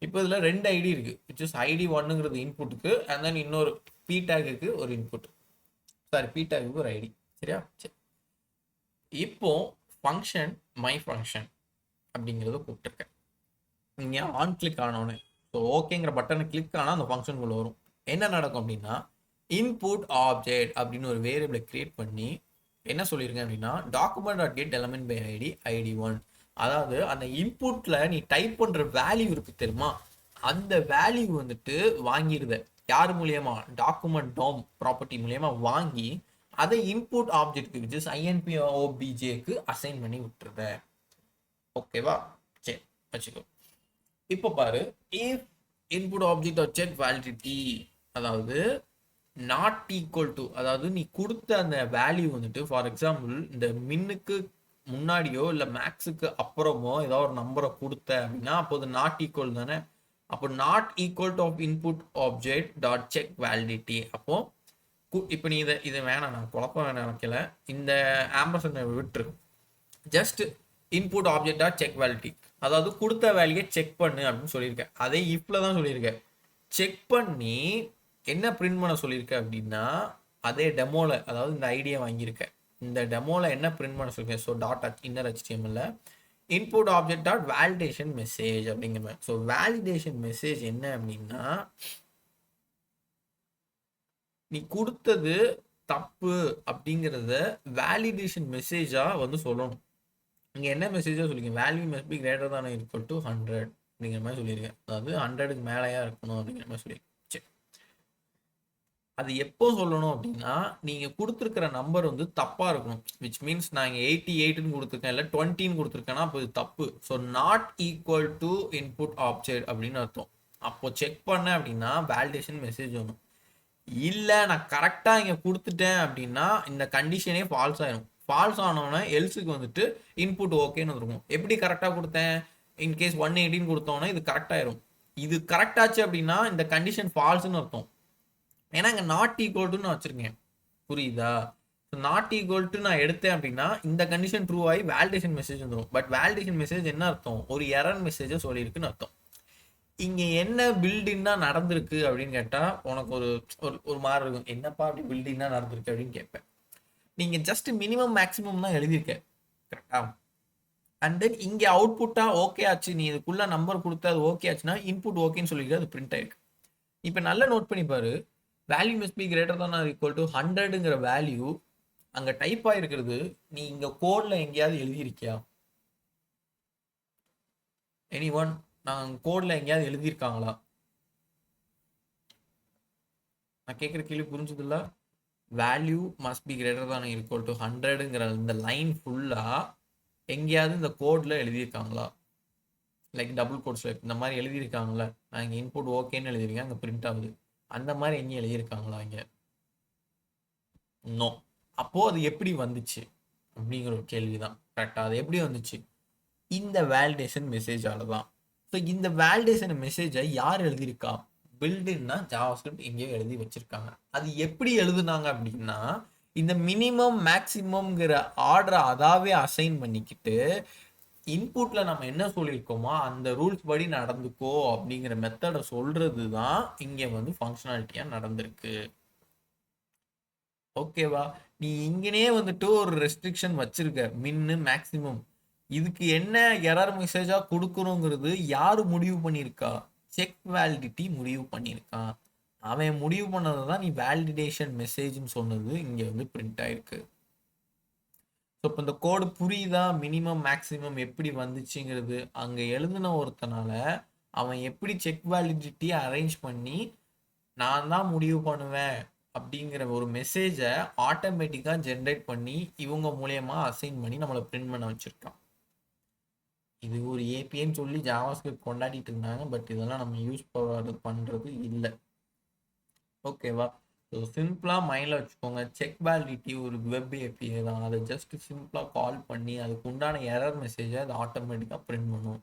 இப்போ இதில் 2 ஐடி இருக்குது. விச் இஸ் ஐடி 1ங்கிறது இன்புட்டுக்கு அண்ட் தென் இன்னொரு பி டேக்கு ஒரு இன்புட். சாரி, பி டேக்கு ஒரு ஐடி. சரியா? சரி, இப்போ ஃபங்க்ஷன் மை ஃபங்க்ஷன் அப்படிங்கிறத கூப்பிட்டுருக்கேன். நீங்கள் ஆன் கிளிக் ஆனோன்னு ஸோ ஓகேங்கிற பட்டனை கிளிக் ஆனால் அந்த ஃபங்க்ஷனுக்குள்ள வரும். என்ன நடக்கும் அப்படின்னா இன்புட் ஆப்ஜெக்ட் அப்படின்னு ஒரு வேரியபிளை கிரியேட் பண்ணி என்ன சொல்லியிருக்கேன் அப்படின்னா document.get element by id 1. அதாவது அந்த இன்புட்ல நீ டைப் பண்ற வேல்யூ இருக்கு தெரியுமா, அந்த வேல்யூ வந்துட்டு வாங்கிடுத யார் மூலியமா? டாக்குமெண்ட் டாம் ப்ராப்பர்ட்டி மூலியமா வாங்கி அதை இன்புட் ஆப்ஜெக்ட்க்கு விச் இஸ் INPOBJக்கு அசைன் பண்ணி விட்டுருத. ஓகேவா? சரி, வச்சுக்கோ. இப்போ பாரு, if input object or check validity அதாவது நாட் ஈக்குவல் டு அதாவது நீ கொடுத்த அந்த வேல்யூ வந்துட்டு ஃபார் எக்ஸாம்பிள் இந்த மின்னுக்கு முன்னாடியோ இல்லை மேக்ஸுக்கு அப்புறமோ ஏதாவது ஒரு நம்பரை கொடுத்த அப்படின்னா அப்போது நாட் ஈக்குவல் தானே. அப்போ not equal to of input object dot check validity. அப்போ இப்போ நீ இதை வேணாம், நான் குழப்பம் வேணாம் நினைக்கல, இந்த ஆம்பர்சன் விட்டுரு. Just input object dot check validity அதாவது கொடுத்த வேல்யூயை செக் பண்ணு அப்படின்னு சொல்லியிருக்கேன். அதே இஃப்ல தான் சொல்லியிருக்கேன். செக் பண்ணி என்ன பிரிண்ட் பண்ண சொல்லியிருக்கேன் அப்படின்னா அதே டெமோல அதாவது இந்த ஐடியா வாங்கியிருக்கேன். இந்த டெமோல என்ன பிரிண்ட் பண்ண சொல்லியிருக்கேன்? So dot inner HTML input object dot validation message அப்படிங்கிற மாதிரி. ஸோ வேலிடேஷன் மெசேஜ் என்ன அப்படின்னா நீ கொடுத்தது தப்பு அப்படிங்கிறத வேலிடேஷன் மெசேஜா வந்து சொல்லணும். இங்கே என்ன மெசேஜாக சொல்லியிருக்கேன்? Value must be greater than or equal to 100 அப்படிங்கிற மாதிரி சொல்லியிருக்கேன். அதாவது 100க்கு மேலேயா இருக்கணும் அப்படிங்கிற மாதிரி சொல்லியிருக்கேன். அது எப்போ சொல்லணும் அப்படின்னா நீங்கள் கொடுத்துருக்கிற நம்பர் வந்து தப்பாக இருக்கணும். விச் மீன்ஸ் நான் இங்கே 88ன்னு கொடுத்துருக்கேன் இல்லை 20ன்னு கொடுத்துருக்கேன்னா அப்போ இது தப்பு. So not equal to input object அப்படின்னு அர்த்தம். அப்போ செக் பண்ணேன் அப்படின்னா வேலிடேஷன் மெசேஜ் வரும். இல்லை நான் கரெக்டாக இங்கே கொடுத்துட்டேன் அப்படின்னா இந்த கண்டிஷனே ஃபால்ஸ் ஆயிடும். ஃபால்ஸ் ஆனோன்னா எல்ஸுக்கு வந்துட்டு இன்புட் ஓகேன்னு வந்துருக்கும். எப்படி கரெக்டாக கொடுத்தேன்? இன்கேஸ் 180ன்னு கொடுத்தோன்னா இது கரெக்டாயிரும். இது கரெக்டாச்சு அப்படின்னா இந்த கண்டிஷன் ஃபால்ஸ்ன்னு அர்த்தம். ஏன்னா இங்கே நாட் ஈக்குவல் டுன்னு வச்சிருக்கேன். புரியுதா? நாட் ஈக்குவல் டு நான் எடுத்தேன் அப்படின்னா இந்த கண்டிஷன் ட்ரூ ஆகி வேலிடேஷன் மெசேஜ் வந்துடும். பட் வேலிடேஷன் மெசேஜ் என்ன அர்த்தம்? ஒரு எரர் மெசேஜை சொல்லியிருக்குன்னு அர்த்தம். இங்க என்ன பில்டிங்னா நடந்திருக்கு அப்படின்னு கேட்டா உனக்கு ஒரு ஒரு ஒரு மாதிரி இருக்கும், என்னப்பா அப்படி பில்டிங்னா நடந்திருக்கு அப்படின்னு கேட்பேன். நீங்க ஜஸ்ட் மினிமம் மேக்ஸிமம் தான் எழுதியிருக்க, கரெக்டா? அண்ட் தென் இங்க அவுட்புட்டா ஓகே ஆச்சு, நீ இதுக்குள்ள நம்பர் கொடுத்தா அது ஓகே ஆச்சுன்னா இன்புட் ஓகேன்னு சொல்லிட்டு அது பிரிண்ட் ஆயிருக்கு. இப்போ நல்லா நோட் பண்ணி பாரு, value must be greater than equal to 100ங்கிற value அங்க டைப் ஆயிருக்கிறது நீ இங்க கோட்ல எங்கேயாவது எழுதியிருக்கியா? எனி ஒன், நான் கோட்ல எங்கேயாவது எழுதியிருக்காங்களா? நான் கேட்குற கேள்வி புரிஞ்சுதுல்ல? Value must be greater than equal to 100ங்கிற இந்த லைன் ஃபுல்லா எங்கேயாவது இந்த கோட்ல எழுதியிருக்காங்களா? லைக் டபுள் கோட்ஸ்ல இந்த மாதிரி எழுதியிருக்காங்களா? நான் இங்கே இன்புட் ஓகேன்னு எழுதியிருக்கேன், அங்கே பிரிண்ட் ஆகுது, அந்த மாதிரி எங்கேயும் எழுதியிருக்காங்களா இங்கே? நோ. அப்போ அது எப்படி வந்துச்சு அப்படிங்கிற ஒரு கேள்விதான், கரெக்டா? அது எப்படி வந்துச்சு? இந்த வேலிடேஷன் மெசேஜால தான். ஸோ இந்த வேலிடேஷன் மெசேஜை யார் எழுதியிருக்கா? பில்டுன்னா ஜாவாஸ்கிரிப்ட் எங்கேயோ எழுதி வச்சிருக்காங்க. அது எப்படி எழுதுனாங்க அப்படின்னா, இந்த மினிமம் மேக்சிமம்ங்கிற ஆர்டரை அதாவே அசைன் பண்ணிக்கிட்டு இன்புட்ல நம்ம என்ன சொல்லியிருக்கோமோ அந்த ரூல்ஸ் படி நடந்துக்கோ அப்படிங்கிற மெத்தடை சொல்றது தான் இங்க வந்து ஃபங்க்ஷனாலிட்டியா நடந்திருக்கு. ஓகேவா? நீ இங்கனே வந்துட்டு ஒரு ரெஸ்ட்ரிக்ஷன் வச்சிருக்க, மின்னு மேக்சிமம். இதுக்கு என்ன எரர் மெசேஜா கொடுக்கணுங்கிறது யாரு முடிவு பண்ணியிருக்கா? செக் வேலிடிட்டி முடிவு பண்ணியிருக்கான். அவன் முடிவு பண்ணதை தான் நீ வேலிடேஷன் மெசேஜ்னு சொன்னது இங்க வந்து பிரிண்ட் ஆயிருக்கு. ஸோ இப்போ இந்த கோடு புரியுதா? மினிமம் மேக்ஸிமம் எப்படி வந்துச்சுங்கிறது அங்கே எழுதின ஒருத்தனால அவன் எப்படி செக் வேலிடிட்டி அரேஞ்ச் பண்ணி நான் தான் முடிவு பண்ணுவேன் அப்படிங்கிற ஒரு மெசேஜை ஆட்டோமேட்டிக்காக ஜென்ரேட் பண்ணி இவங்க மூலயமா அசைன் பண்ணி நம்மளை பிரிண்ட் பண்ண வச்சுருக்கான். இது ஒரு ஏபிஐன்னு சொல்லி ஜாவாஸ்கிரிப்ட் கொண்டாடிட்டு இருந்தாங்க, பட் இதெல்லாம் நம்ம யூஸ் பண்ணுறது இல்லை. ஓகேவா? ஸோ சிம்பிளாக மைண்டில் வச்சுக்கோங்க, செக் வேலிடிட்டி ஒரு வெப் ஏபிஐ தான். அதை ஜஸ்ட் சிம்பிளாக கால் பண்ணி அதுக்கு உண்டான எரர் மெசேஜை அது ஆட்டோமேட்டிக்காக பிரிண்ட் பண்ணும்.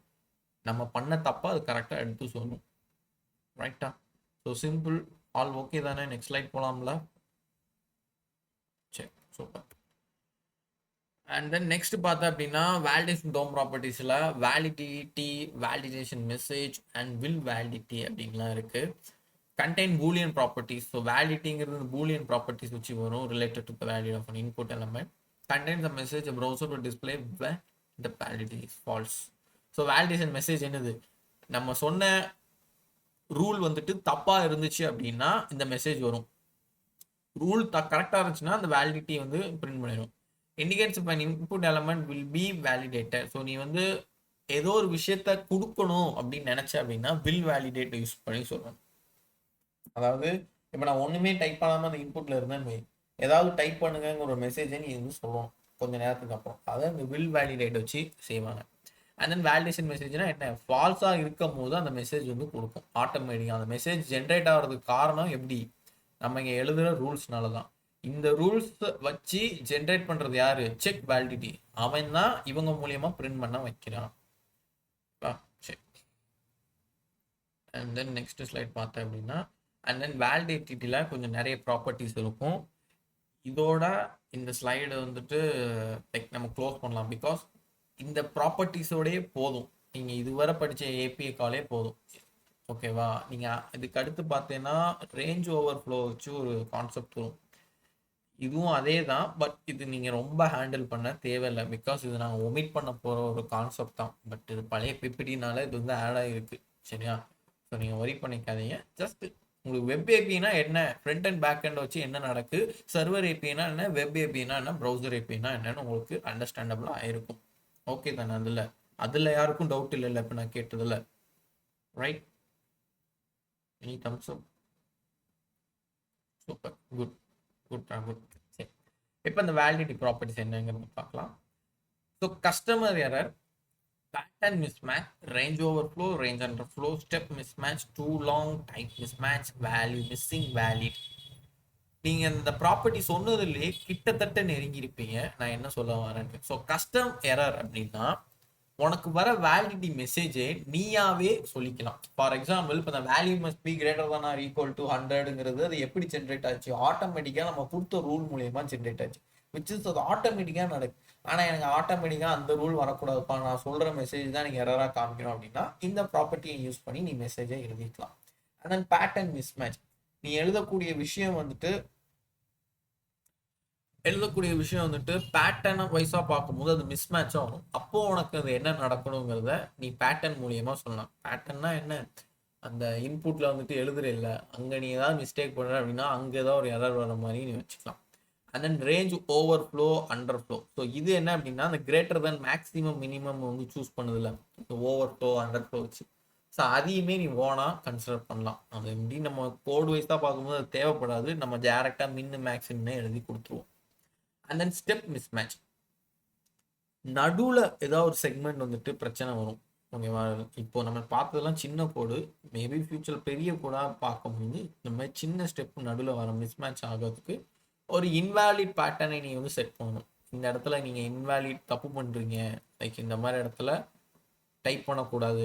நம்ம பண்ண தப்பா அது கரெக்டாக எடுத்து சொல்லும். ரைட்டா? ஸோ சிம்பிள், ஆல் ஓகே தானே? நெக்ஸ்ட் ஸ்லைட் போகலாம்ல? சரி, சூப்பர். அண்ட் தென் நெக்ஸ்ட் பார்த்தா அப்படின்னா வேலிடேஷன் டோம் ப்ராப்பர்ட்டிஸில் validity, validation message and will validity அப்படின்லாம் இருக்குது. contain boolean properties. So validating boolean properties which you know related to the value of an input element. Contains the message a browser will display when the validity is false. So validation message என்னது? நம்ம சொன்ன rule வந்துட்டு தப்பா இருந்துச்சு அப்படின்னா இந்த message வரும். Rule கரெக்டா இருந்துச்சுன்னா அந்த வேலிடிட்டி வந்து பிரிண்ட் பண்ணிடும். இண்டிகேட்ஸ் இப்போ input element will be validated. So நீ வந்து ஏதோ ஒரு விஷயத்த கொடுக்கணும் அப்படின்னு நினைச்ச அப்படின்னா வில் வேலிடேட் யூஸ் பண்ணி சொல்லணும். அதாவது இப்போ நான் ஒன்றுமே டைப் பண்ணாமல் அந்த இன்புட்டில் இருந்தேன்னு ஏதாவது டைப் பண்ணுங்கிற ஒரு மெசேஜை நீ வந்து சொல்லணும் கொஞ்சம் நேரத்துக்கு அப்புறம். அதை அந்த வில் வேலிடேட் வச்சு செய்வாங்க. அண்ட் தென் வேலிடேஷன் மெசேஜ்னா என்ன? ஃபால்ஸாக இருக்கும் போது அந்த மெசேஜ் வந்து கொடுக்கும் ஆட்டோமேட்டிக்காக. அந்த மெசேஜ் ஜென்ரேட் ஆகிறதுக்கு காரணம் எப்படி? நம்ம இங்கே எழுதுகிற ரூல்ஸ்னால தான். இந்த ரூல்ஸ் வச்சு ஜென்ரேட் பண்ணுறது யாரு? Check validity. அவன் தான் இவங்க மூலியமா பிரிண்ட் பண்ண வைக்கிறான். சரி. அண்ட் தென் நெக்ஸ்ட் ஸ்லைட் பார்த்தேன் அப்படின்னா அண்ட் தென் வேலிடிட்டியில் கொஞ்சம் நிறைய ப்ராப்பர்ட்டிஸ் இருக்கும். இதோட இந்த ஸ்லைடு வந்துட்டு லைக் நம்ம க்ளோஸ் பண்ணலாம். பிகாஸ் இந்த ப்ராப்பர்ட்டிஸோடயே போதும், நீங்கள் இதுவரை படித்த ஏபிஐ காலே போதும். ஓகேவா? நீங்கள் இதுக்கு அடுத்து பார்த்தீங்கன்னா ரேஞ்ச் ஓவர்ஃப்ளோ வச்சு ஒரு கான்செப்ட் வரும். இதுவும் அதே தான், பட் இது நீங்கள் ரொம்ப ஹேண்டில் பண்ண தேவையில்லை. பிகாஸ் இது நாங்கள் ஒமிட் பண்ண போகிற ஒரு கான்செப்ட் தான். பட் இது பழைய பிபிடினால இது வந்து ஆட் ஆகிருக்கு. சரியா? ஸோ நீங்கள் ஒரி பண்ணிக்காதீங்க. ஜஸ்ட் உங்களுக்கு வெப் ஏபினா என்ன, ஃப்ரண்ட் அண்ட் பேக் அண்ட் வச்சு என்ன நடக்கு, சர்வர் ஏபினா என்ன, வெப் ஏபினா என்ன, ப்ரௌசர் ஏபினா என்னன்னு உங்களுக்கு அண்டர்ஸ்டாண்டபிளாக ஆயிருக்கும். ஓகே தானே? அதில் யாருக்கும் டவுட் இல்லைல்ல இப்போ நான் கேட்டதில்ல? Right? Any thumbs up? Super, good good good. சரி, இப்போ இந்த வேலிடிட்டி ப்ராப்பர்ட்டிஸ் என்னங்கிறது பார்க்கலாம். So customer error, pattern mismatch, range overflow, range underflow, step mismatch, too long, type mismatch, value missing, valid. நீங்க இந்த ப்ராப்பர்ட்டி சொன்னதுலேயே கிட்டத்தட்ட நெருங்கியிருப்பீங்க நான் என்ன சொல்ல வரேன்னு. ஸோ கஸ்டம் எரர் அப்படின்னா உனக்கு வர வேலிடிட்டி மெசேஜை நீயாவே சொல்லிக்கலாம். ஃபார் எக்ஸாம்பிள் இப்போ இந்த value must be greater than R equal to 100ங்கிறது அது எப்படி ஜென்ரேட் ஆச்சு? ஆட்டோமேட்டிக்காக நம்ம கொடுத்த ரூல் மூலியமா ஜென்ரேட் ஆச்சு. விச் இஸ் அது ஆட்டோமேட்டிக்காக நடக்கும். ஆனால் எனக்கு ஆட்டோமேட்டிக்காக அந்த ரூல் வரக்கூடாதுப்பா, நான் சொல்கிற மெசேஜ் தான் நீங்கள் எரராக காமிக்கணும் அப்படின்னா இந்த ப்ராப்பர்ட்டியை யூஸ் பண்ணி நீ மெசேஜை எழுதிக்கலாம். And then pattern mismatch. நீ எழுதக்கூடிய விஷயம் வந்துட்டு பேட்டர்னை வைஸாக பார்க்கும்போது அது மிஸ்மேட்ச் ஆகும். அப்போ உனக்கு அது என்ன நடக்கணுங்கிறத நீ பேட்டர்ன் மூலியமா சொல்லலாம். பேட்டர்ன்னா என்ன, அந்த இன்புட்ல வந்துட்டு எழுதுற இல்லை, அங்கே நீ ஏதாவது மிஸ்டேக் பண்ணுற அப்படின்னா அங்கே ஏதாவது ஒரு எரர் வர மாதிரி நீ வச்சுக்கலாம். And then range overflow underflow. So இது என்ன அப்படின்னா அந்த கிரேட்டர் தென் மேக்ஸிமம் மினிமம் வந்து சூஸ் பண்ணுதில்ல, ஓவர் ஃப்ளோ அண்டர் ஃப்ளோ வச்சு. ஸோ அதையுமே நீ ஓனா கன்சிடர் பண்ணலாம். அது எப்படி நம்ம கோட் வைஸ் தான் பார்க்கும்போது அது தேவைப்படாது, நம்ம டேரெக்டாக மின்னு மேக்ஸிம்னே எழுதி கொடுத்துருவோம். And then step mismatch. நடுவில் ஏதாவது ஒரு செக்மெண்ட் வந்துட்டு பிரச்சனை வரும். ஓகேவா, இப்போ நம்ம பார்த்ததெல்லாம் சின்ன கோடு, மேபி ஃபியூச்சர் பெரிய கோடாக பார்க்கும்போது இந்த மாதிரி சின்ன ஸ்டெப் நடுவில் வர மிஸ்மேட்ச் ஆகிறதுக்கு ஒரு இன்வாலிட் பேட்டர்னை நீங்கள் வந்து செட் பண்ணணும். இந்த இடத்துல நீங்கள் இன்வாலிட் தப்பு பண்ணுறீங்க, லைக் இந்த மாதிரி இடத்துல டைப் பண்ணக்கூடாது,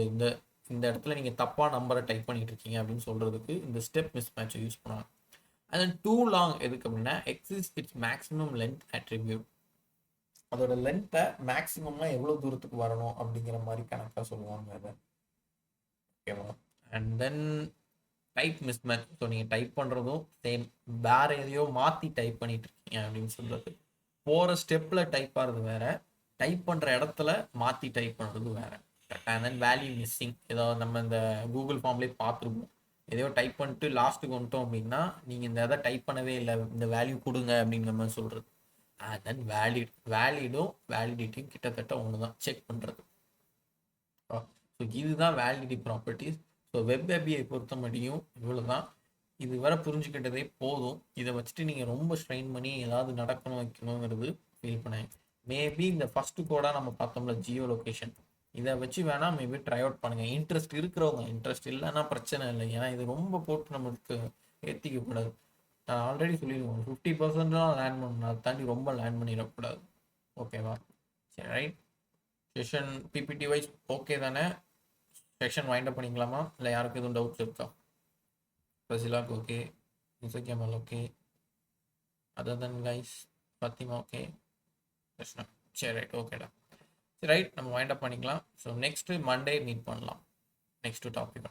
இந்த இடத்துல நீங்கள் தப்பாக நம்பரை டைப் பண்ணிட்டு இருக்கீங்க அப்படின்னு சொல்கிறதுக்கு இந்த ஸ்டெப் மிஸ்மேட்சை யூஸ் பண்ணலாம். அண்ட் தென் டூ லாங் எதுக்கு அப்படின்னா exist it's maximum length attribute. அதோட லென்த்தை மேக்ஸிமம்லாம் எவ்வளோ தூரத்துக்கு வரணும் அப்படிங்கிற மாதிரி கணக்காக சொல்லுவாங்க அதை. ஓகேவா. And then type mismatch. So நீங்கள் டைப் பண்ணுறதும் சேம், வேறு எதையோ மாற்றி டைப் பண்ணிட்டு இருக்கீங்க அப்படின்னு சொல்கிறது. போகிற ஸ்டெப்பில் டைப் ஆகிறது வேற, டைப் பண்ணுற இடத்துல மாற்றி டைப் பண்ணுறது வேற. And then value missing. ஏதோ நம்ம இந்த கூகுள் ஃபார்ம்லேயே பார்த்துருப்போம், எதையோ டைப் பண்ணிட்டு லாஸ்ட்டுக்கு வந்துட்டோம் அப்படின்னா நீங்கள் இந்த இதை டைப் பண்ணவே இல்லை, இந்த வேல்யூ கொடுங்க அப்படிங்கிற மாதிரி சொல்கிறது. அண்ட் தென் வேலிடும் வேலிடிட்டியும் கிட்டத்தட்ட ஒன்று தான், செக் பண்ணுறது. ஸோ இதுதான் validity properties. So web API பொறுத்த மட்டும் இவ்வளோ தான். இது வரை புரிஞ்சுக்கிட்டதே போதும். இதை வச்சுட்டு நீங்கள் ரொம்ப ஸ்ட்ரெயின் பண்ணி ஏதாவது நடக்கணும் வைக்கணுங்கிறது ஃபீல் பண்ணேன். மேபி இந்த ஃபஸ்ட்டு கோடாக நம்ம பார்த்தோம்ல ஜியோ லொக்கேஷன், இதை வச்சு வேணால் மேபி ட்ரை அவுட் பண்ணுங்கள். இன்ட்ரெஸ்ட் இருக்கிறவங்க, இன்ட்ரெஸ்ட் இல்லைன்னா பிரச்சனை இல்லை, ஏன்னா இது ரொம்ப போட்டு நம்மளுக்கு ஏற்றிக்கக்கூடாது. நான் ஆல்ரெடி சொல்லிடுவோம் 50% தான் லேர்ன் பண்ணணும், அதை தாண்டி ரொம்ப லேர்ன் பண்ணிடக்கூடாது. ஓகேவா, சரி right. Session PPT wise okay தானே? செஷன் வைண்ட் அப் பண்ணிக்கலாமா, இல்லை யாருக்கு எதுவும் டவுட்ஸ் இருக்கா? ரசிலாக்கு okay, Isakkiammal okay, other than guys Fathima okay, Krishna சரி ரைட் ஓகேடா. சரி ரைட், நம்ம வைண்ட் அப் பண்ணிக்கலாம். ஸோ நெக்ஸ்ட்டு மண்டே மீட் பண்ணலாம் நெக்ஸ்ட் டாபிக்.